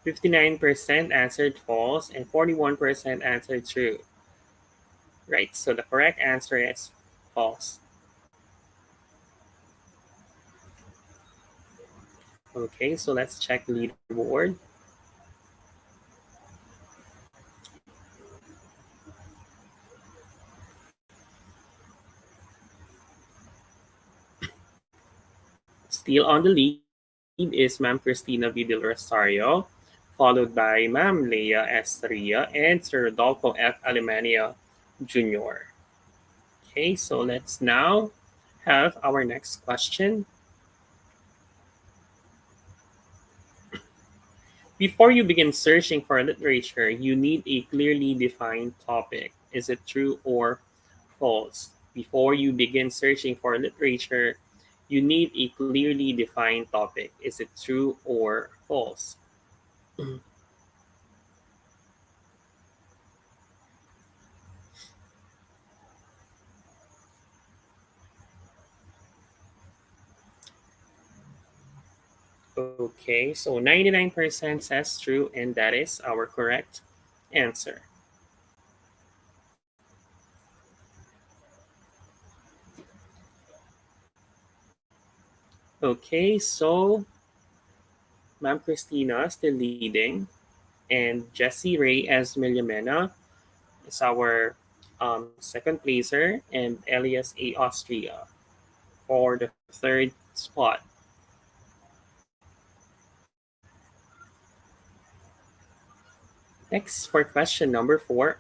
59% answered false and 41% answered true. Right, so the correct answer is false. Okay, so let's check the leaderboard. Still on the lead is Ma'am Cristina V. Del Rosario, followed by Ma'am Leia Esteria and Sir Rodolfo F. Alemania Jr. Okay, so let's now have our next question. Before you begin searching for literature, you need a clearly defined topic. Is it true or false? Before you begin searching for literature, you need a clearly defined topic. Is it true or false? Okay, so 99% says true, and that is our correct answer. Okay, so Ma'am Christina still leading, and Jessie Ray as Miljamena is our second placer, and Elias A. Austria for the third spot. Next, for question number four.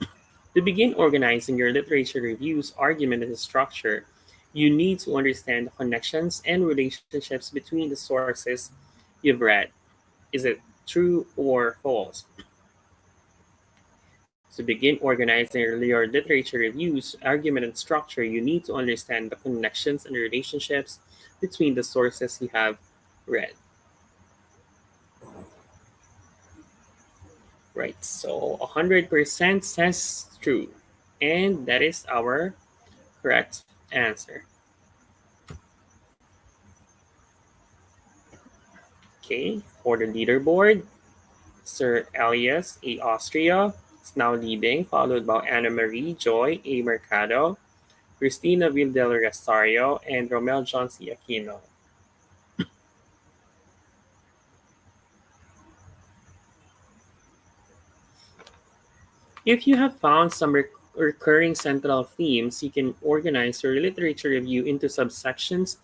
To begin organizing your literature reviews, argument, and structure, you need to understand the connections and relationships between the sources you've read. Is it true or false? To begin organizing your literature reviews, argument, and structure, you need to understand the connections and relationships between the sources you have read. Right, so 100% says true. And that is our correct answer. Okay, for the leaderboard, Sir Elias A. Austria is now leading, followed by Anna Marie Joy A. Mercado, Cristina Vildel Rosario, and Romel John C. Aquino. If you have found some recurring central themes, you can organize your literature review into subsections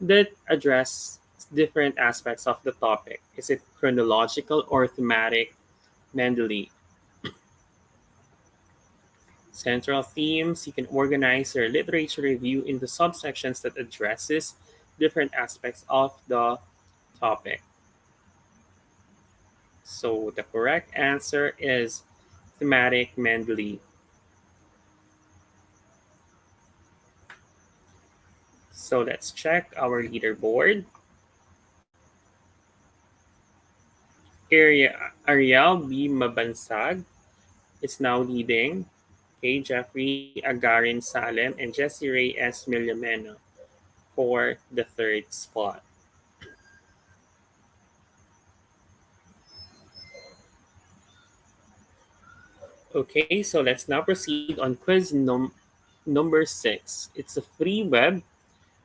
that address different aspects of the topic. Is it chronological or thematic? Mendeley. Central themes, you can organize your literature review into subsections that addresses different aspects of the topic. So the correct answer is thematic Mendeley. So let's check our leaderboard. Ariel B. Mabansag is now leading. Okay, Jeffrey Agarin Salem and Jessie Ray S. Millameno for the third spot. Okay, so let's now proceed on number 6. It's a free web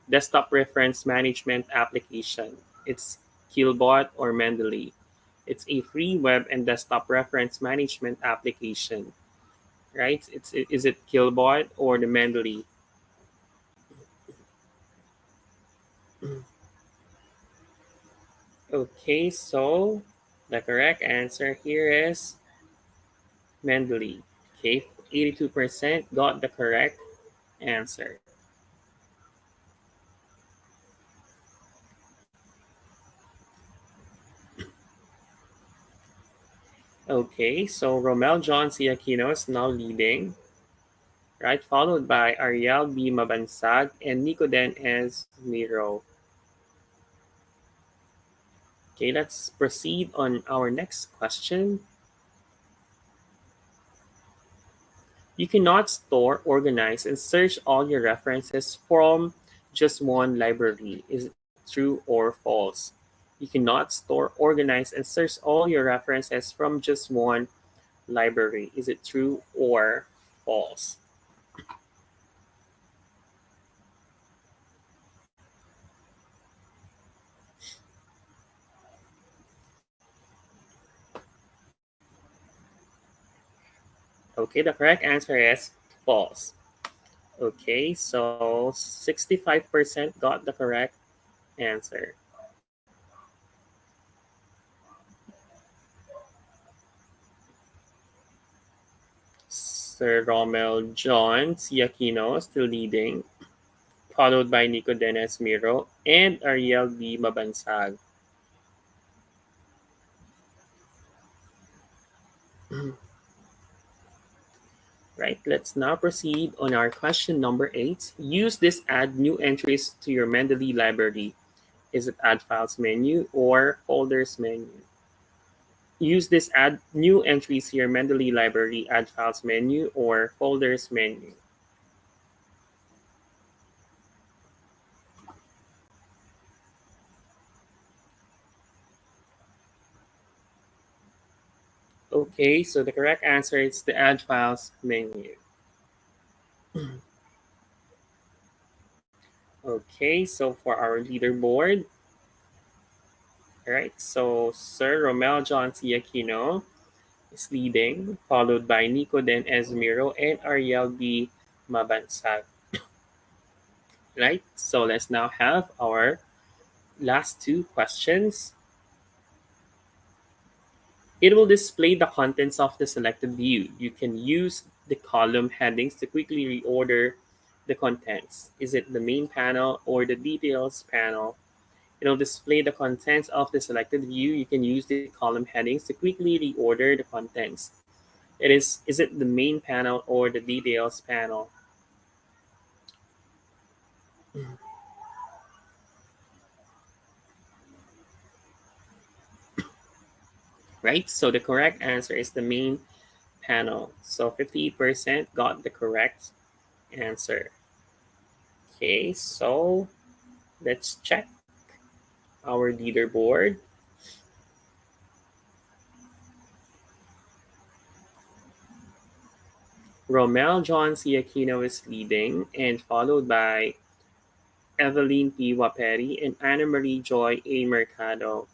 desktop reference management application. It's Killbot or Mendeley. It's a free web and desktop reference management application, right? Is it Killbot or the Mendeley? Okay, so the correct answer here is Mendeley. Okay, 82% got the correct answer. Okay, so Romel John C. Aquino is now leading, right? Followed by Ariel B. Mabansag and Nicoden S. Miro. Okay, let's proceed on our next question. You cannot store, organize, and search all your references from just one library. Is it true or false? You cannot store, organize, and search all your references from just one library. Is it true or false? Okay, the correct answer is false. Okay, so 65% got the correct answer. Sir Romel John Ciaquino still leading, followed by Nico Dennis Miro and Ariel B. Mabansag. Right, let's now proceed on our question number 8. Use this add new entries to your Mendeley library. Is it add files menu or folders menu? Use this add new entries to your Mendeley library, add files menu or folders menu. Okay, so the correct answer is the add files menu. Okay, so for our leaderboard, all right, so Sir Romel John C. Aquino is leading, followed by Nico Den Esmiro and Ariel B. Mabansag. Right, so let's now have our last two questions. It will display the contents of the selected view. You can use the column headings to quickly reorder the contents. Is it the main panel or the details panel? It'll display the contents of the selected view. You can use the column headings to quickly reorder the contents. Is it the main panel or the details panel? Right? So the correct answer is the main panel. So 58% got the correct answer. Okay, so let's check our leaderboard. Romel John C. Aquino is leading and followed by Evelyn P. Waperi and Anna Marie Joy A. Mercado.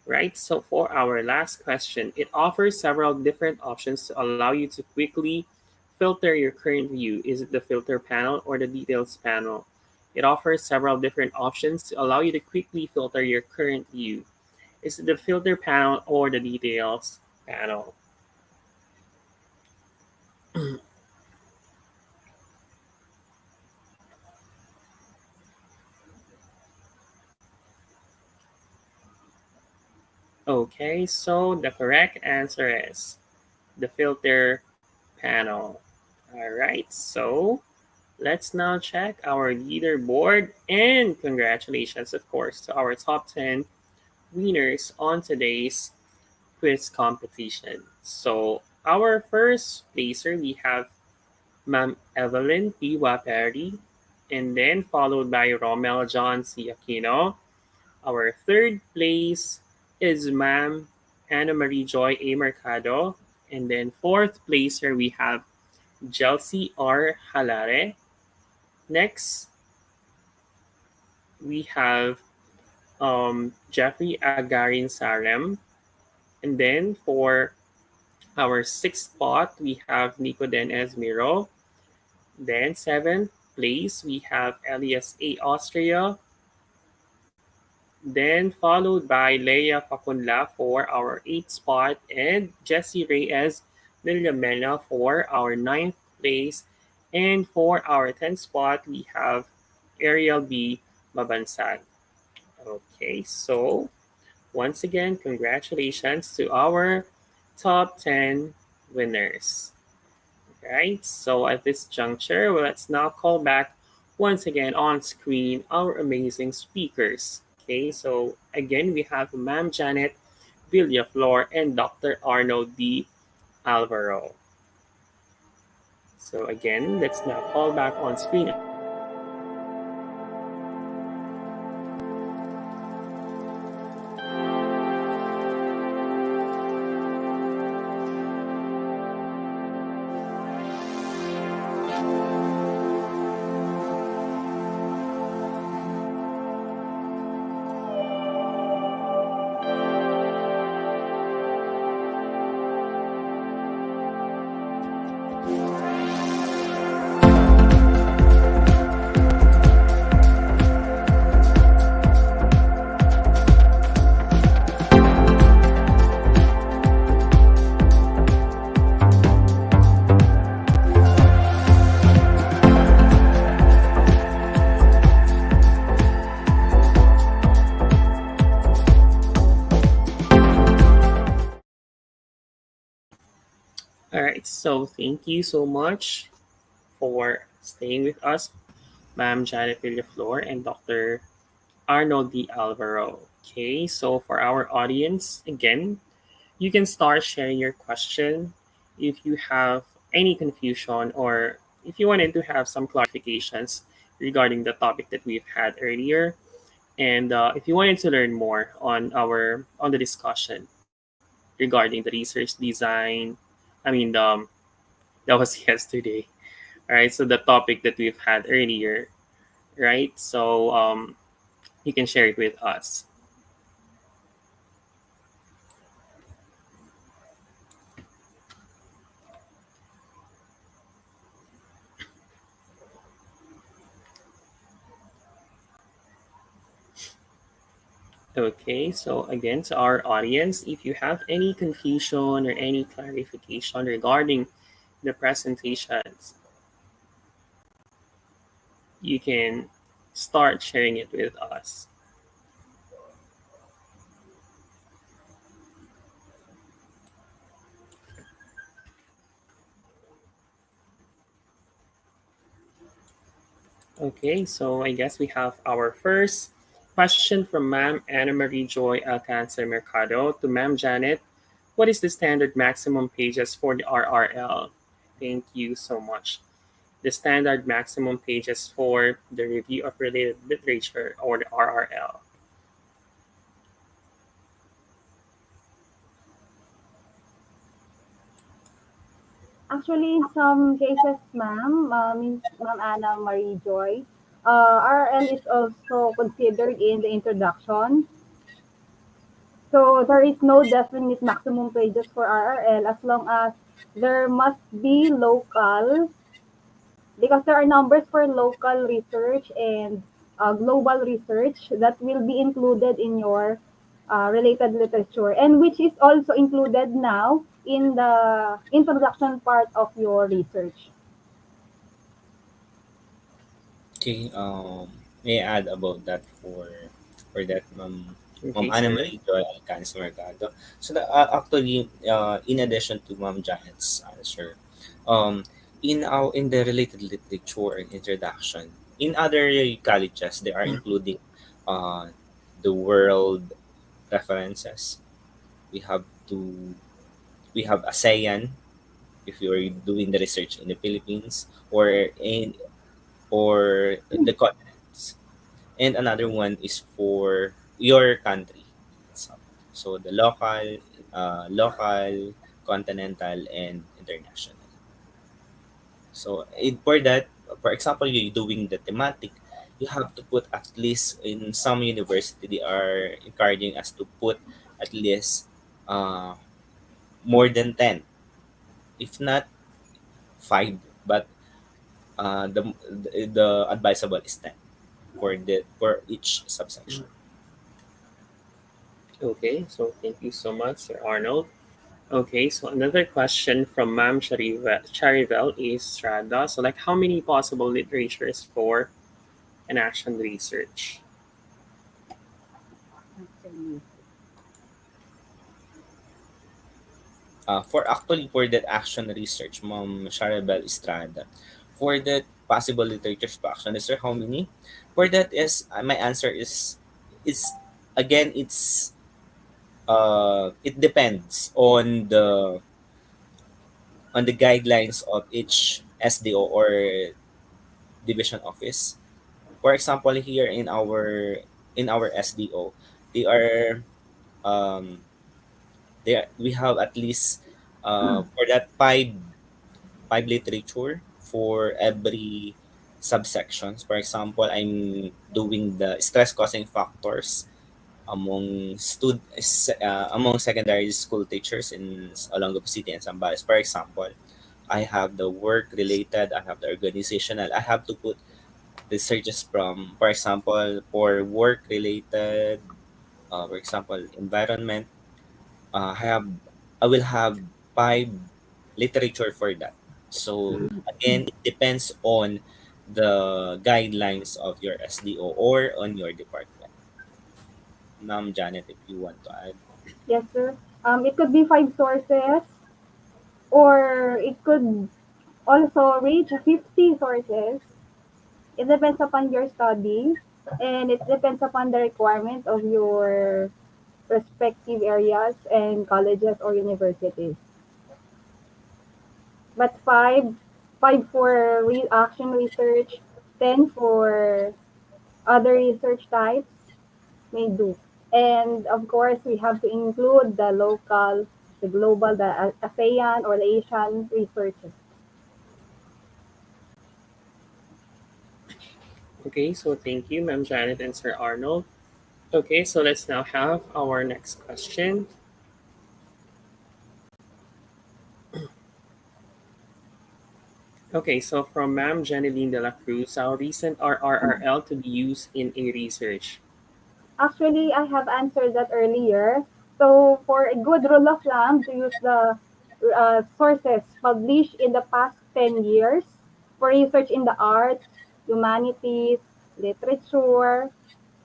Right? So for our last question, it offers several different options to allow you to quickly filter your current view. Is it the filter panel or the details panel? It offers several different options to allow you to quickly filter your current view. Is it the filter panel or the details panel? Okay, so the correct answer is the filter panel. All right, so let's now check our leaderboard and congratulations, of course, to our top 10 winners on today's quiz competition. So, our first placer, we have Ma'am Evelyn P. Waperdi, and then followed by Romel John C. Aquino. Our third place is Ma'am Anna Marie Joy A. Mercado, and then fourth placer, we have Chelsea R. Halare. Next, we have Jeffrey Agarin Sarem. And then for our sixth spot, we have Nico Den Esmiro. Then seventh place, we have Elias A. Austria. Then followed by Leia Facunla for our eighth spot and Jessie Reyes Villamena for our ninth place. And for our 10th spot, we have Ariel B. Mabansag. Okay, so once again, congratulations to our top 10 winners. Right, so at this juncture, let's now call back once again on screen our amazing speakers. Okay, so again, we have Ma'am Janet Villaflor and Dr. Arnold D. Alvaro. So again, let's now call back on screen. All right, so thank you so much for staying with us, Ma'am Janet Villaflor and Dr. Arnold D. Alvaro. Okay, so for our audience, again, you can start sharing your question if you have any confusion or if you wanted to have some clarifications regarding the topic that we've had earlier. And if you wanted to learn more on the discussion regarding the research design, I mean, that was yesterday. All right, so the topic that we've had earlier, right? So you can share it with us. Okay, so again, to our audience, if you have any confusion or any clarification regarding the presentations, you can start sharing it with us. Okay, so I guess we have our first question from Ma'am Anna Marie Joy Alcancer Mercado to Ma'am Janet. What is the standard maximum pages for the RRL? Thank you so much. The standard maximum pages for the review of related literature or the RRL. Actually, in some cases, means Ma'am Anna Marie Joy, RL is also considered in the introduction. So there is no definite maximum pages for RRL as long as there must be local, because there are numbers for local research and global research that will be included in your related literature, and which is also included now in the introduction part of your research. Okay, may I add about that for that Ma'am Okay, Anna sir. Marie Joy Alcanza Mercado. So actually, in addition to Ma'am Janet's answer, um, in the related literature and introduction, in other colleges they are including uh, the world. references. We have to we have ASEAN if you're doing the research in the Philippines or in the continents. And another one is for your country itself. So the local, continental, and international. So for that, for example, you're doing the thematic, you have to put at least in some university they are encouraging us to put at least uh, more than 10, if not 5, but the advisable is 10 for each subsection. Okay, so thank you so much, Sir Arnold. Okay, so another question from Ma'am Charivel is Strada. So, like, how many possible literatures for an action research? Actually, For that action research, Mom Charabel Estrada, for that possible literatures to action research, how many? For that is my answer is again it depends on the guidelines of each SDO or division office. For example, here in our SDO, they are um, we have at least for that five literature for every subsections. For example, I'm doing the stress causing factors among secondary school teachers in Olongapo City and Zambales. For example, I have the work related, I have the organizational. I have to put researches from, for example, for work related, for example, environment. I have I will have 5 literature for that. So again, it depends on the guidelines of your SDO or on your department. Ma'am Janet, if you want to add. yes, sir. It could be 5 sources, or it could also reach 50 sources. It depends upon your study, and it depends upon the requirement of your respective areas and colleges or universities. But five for action research, 10 for other research types may do. And of course, we have to include the local, the global, the ASEAN or the Asian researches. Okay, so thank you, Ma'am Janet and Sir Arnold. Okay, so let's now have our next question. Okay, so from Ma'am Janeline de la Cruz, our recent RRRL to be used in a research. Actually, I have answered that earlier. So, for a good rule of thumb, to use the sources published in the past 10 years for research in the arts, humanities, literature,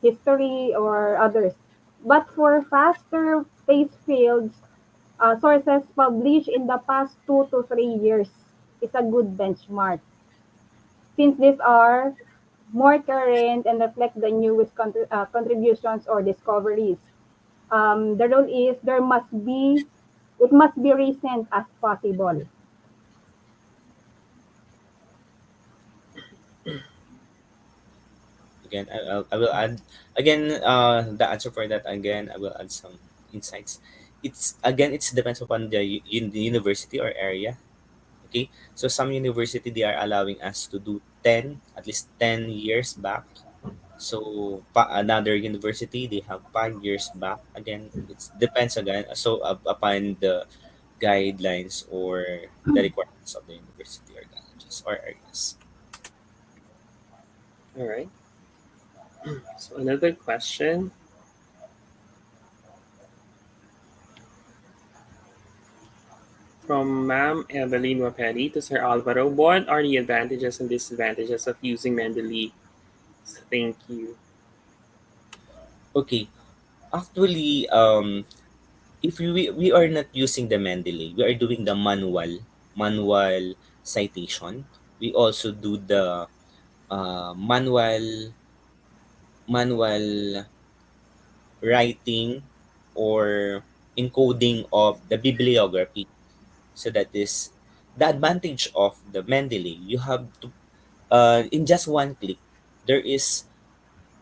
history, or others. But for faster paced fields, sources published in the past 2 to 3 years is a good benchmark, since these are more current and reflect the newest contributions or discoveries. The rule is it must be recent as possible. Again, I will add again the answer for that. Again, I will add some insights. It's depends upon the university or area. Okay, so some university they are allowing us to do 10 at least 10 years back. So another university they have 5 years back. Again, it depends again. So upon the guidelines or the requirements of the university or colleges or areas. All right. So another question from Ma'am Evelyn Wapelli to Sir Alvaro. What are the advantages and disadvantages of using Mendeley? Thank you. Okay, actually, if we are not using the Mendeley, we are doing the manual citation. We also do the manual writing. or encoding of the bibliography. So that is the advantage of the Mendeley. You have to in just one click, there is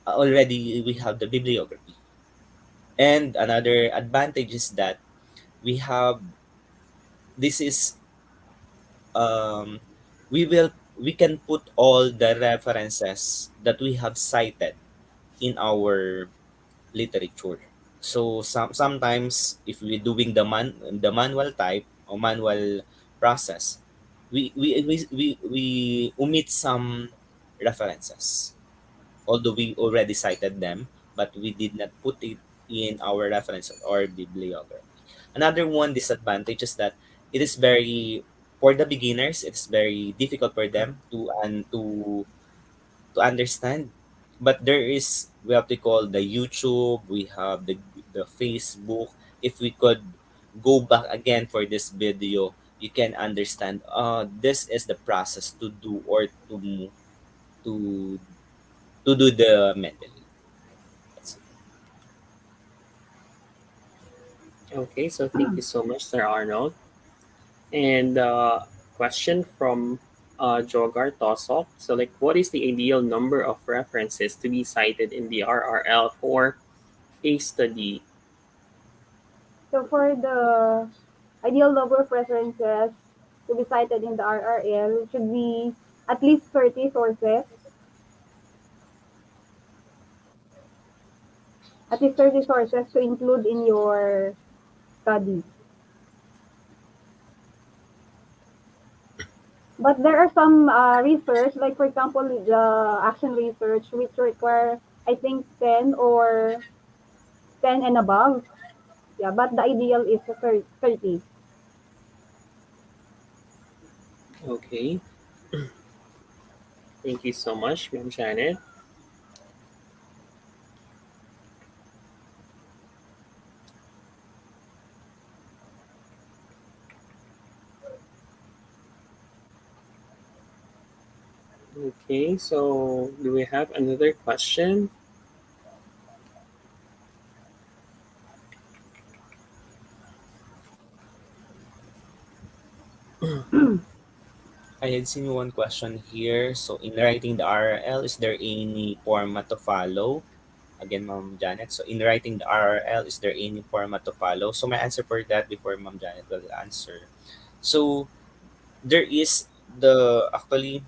already we have the bibliography. And another advantage is that we have this is um, we can put all the references that we have cited in our literature. So sometimes if we're doing the manual type or manual process, we omit some references, although we already cited them, but we did not put it in our reference or bibliography. Another one disadvantage is that it is very for the beginners. It's very difficult for them to understand. But there is we have to call the YouTube. We have the Facebook. If we could go back again for this video, you can understand. This is the process to do or to to do the mentally. That's it. Okay, so thank you so much, Sir Arnold. And question from Jogar Tosok. So, like, what is the ideal number of references to be cited in the RRL for a study? So for the ideal number of references to be cited in the RRL should be at least 30 sources, at least 30 sources to include in your study. But there are some research, like for example, the action research, which require, I think, 10 or 10 and above. Yeah, but the ideal is 30. Okay, thank you so much, Ma'am Janet. Okay, so do we have another question? I had seen one question here. So in writing the RRL, is there any format to follow? Again, Ma'am Janet. So in writing the RRL, is there any format to follow? So my answer for that before Ma'am Janet will answer. So there is the actually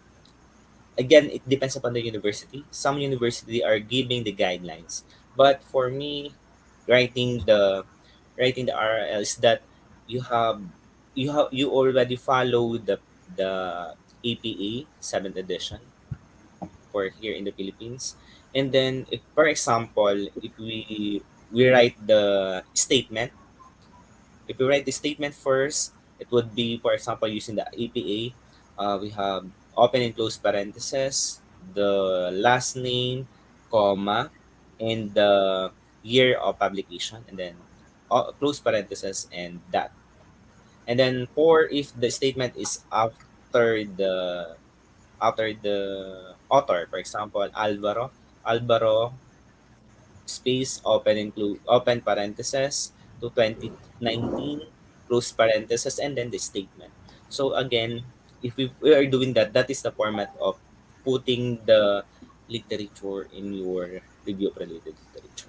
again it depends upon the university. Some university are giving the guidelines, but for me, writing the writing the RRL is that you have you already follow the APA 7th edition for here in the Philippines. And then if for example, if we write the statement, if we write the statement first, it would be for example using the APA, we have open and close parentheses, the last name, comma, and the year of publication, and then close parentheses and that. And then for if the statement is after the author, for example, Alvaro space open parentheses to 2019 close parentheses and then the statement. So again, if we are doing that, that is the format of putting the literature in your review of related literature.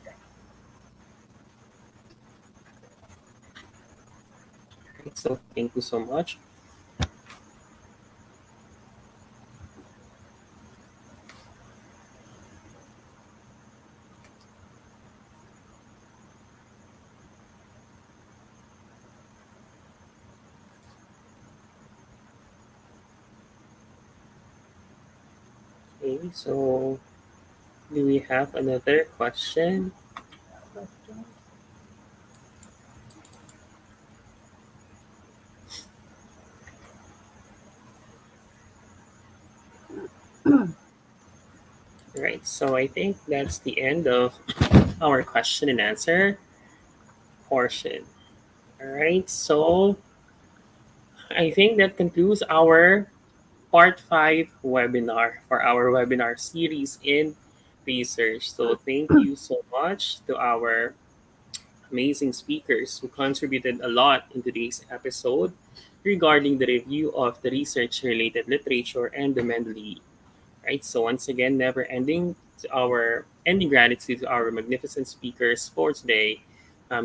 Right, so thank you so much. Okay, so do we have another question? Right, so I think that's the end of our question and answer portion. All right, so I think that concludes our part 5 webinar for our webinar series in research. So thank you so much to our amazing speakers who contributed a lot in today's episode regarding the review of the research related literature and the Mendeley. Right? So once again, never ending to our ending gratitude to our magnificent speakers for today,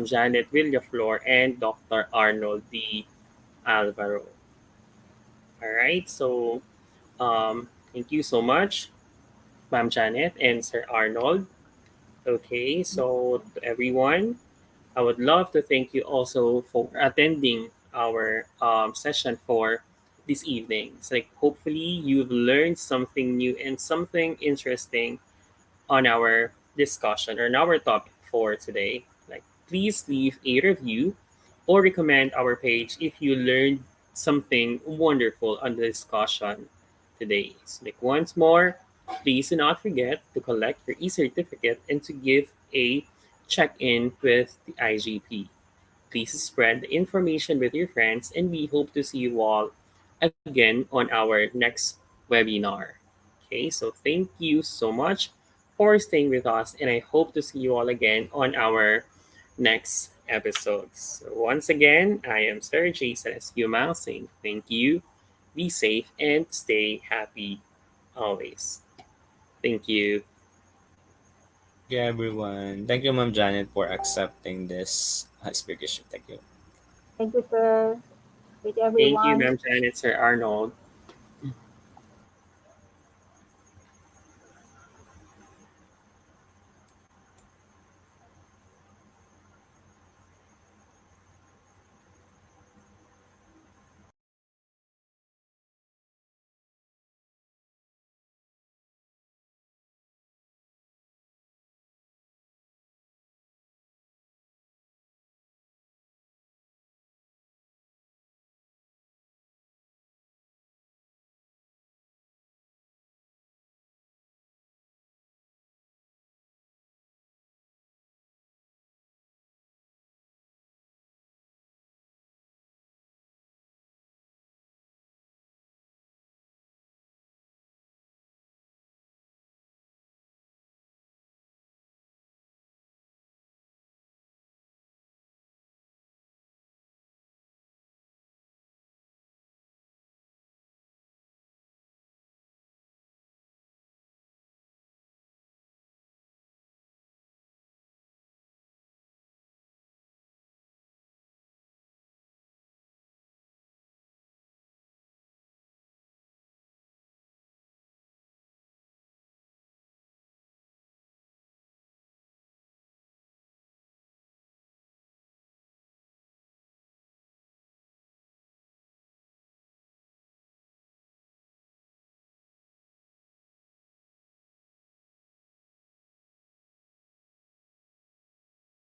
Janet Villaflor and Dr. Arnold D. Alvaro. All right. So thank you so much, Ma'am Janet and Sir Arnold. Okay. So to everyone, I would love to thank you also for attending our session for this evening. It's like hopefully you've learned something new and something interesting on our discussion or on our topic for today. Like, please leave a review or recommend our page if you learned something wonderful on the discussion today. So, like, once more, please do not forget to collect your e-certificate and to give a check-in with the IGP. Please spread the information with your friends, and we hope to see you all again on our next webinar. Okay, so thank you so much for staying with us, and I hope to see you all again on our next episodes. So once again, I am Sir Jason Escuma saying thank you, be safe, and stay happy always. Thank you. Thank you, everyone. Thank you, Ma'am Janet, for accepting this speakership. Thank you. Thank you, sir. Thank you, Thank you, everyone. Ma'am Janet, Sir Arnold.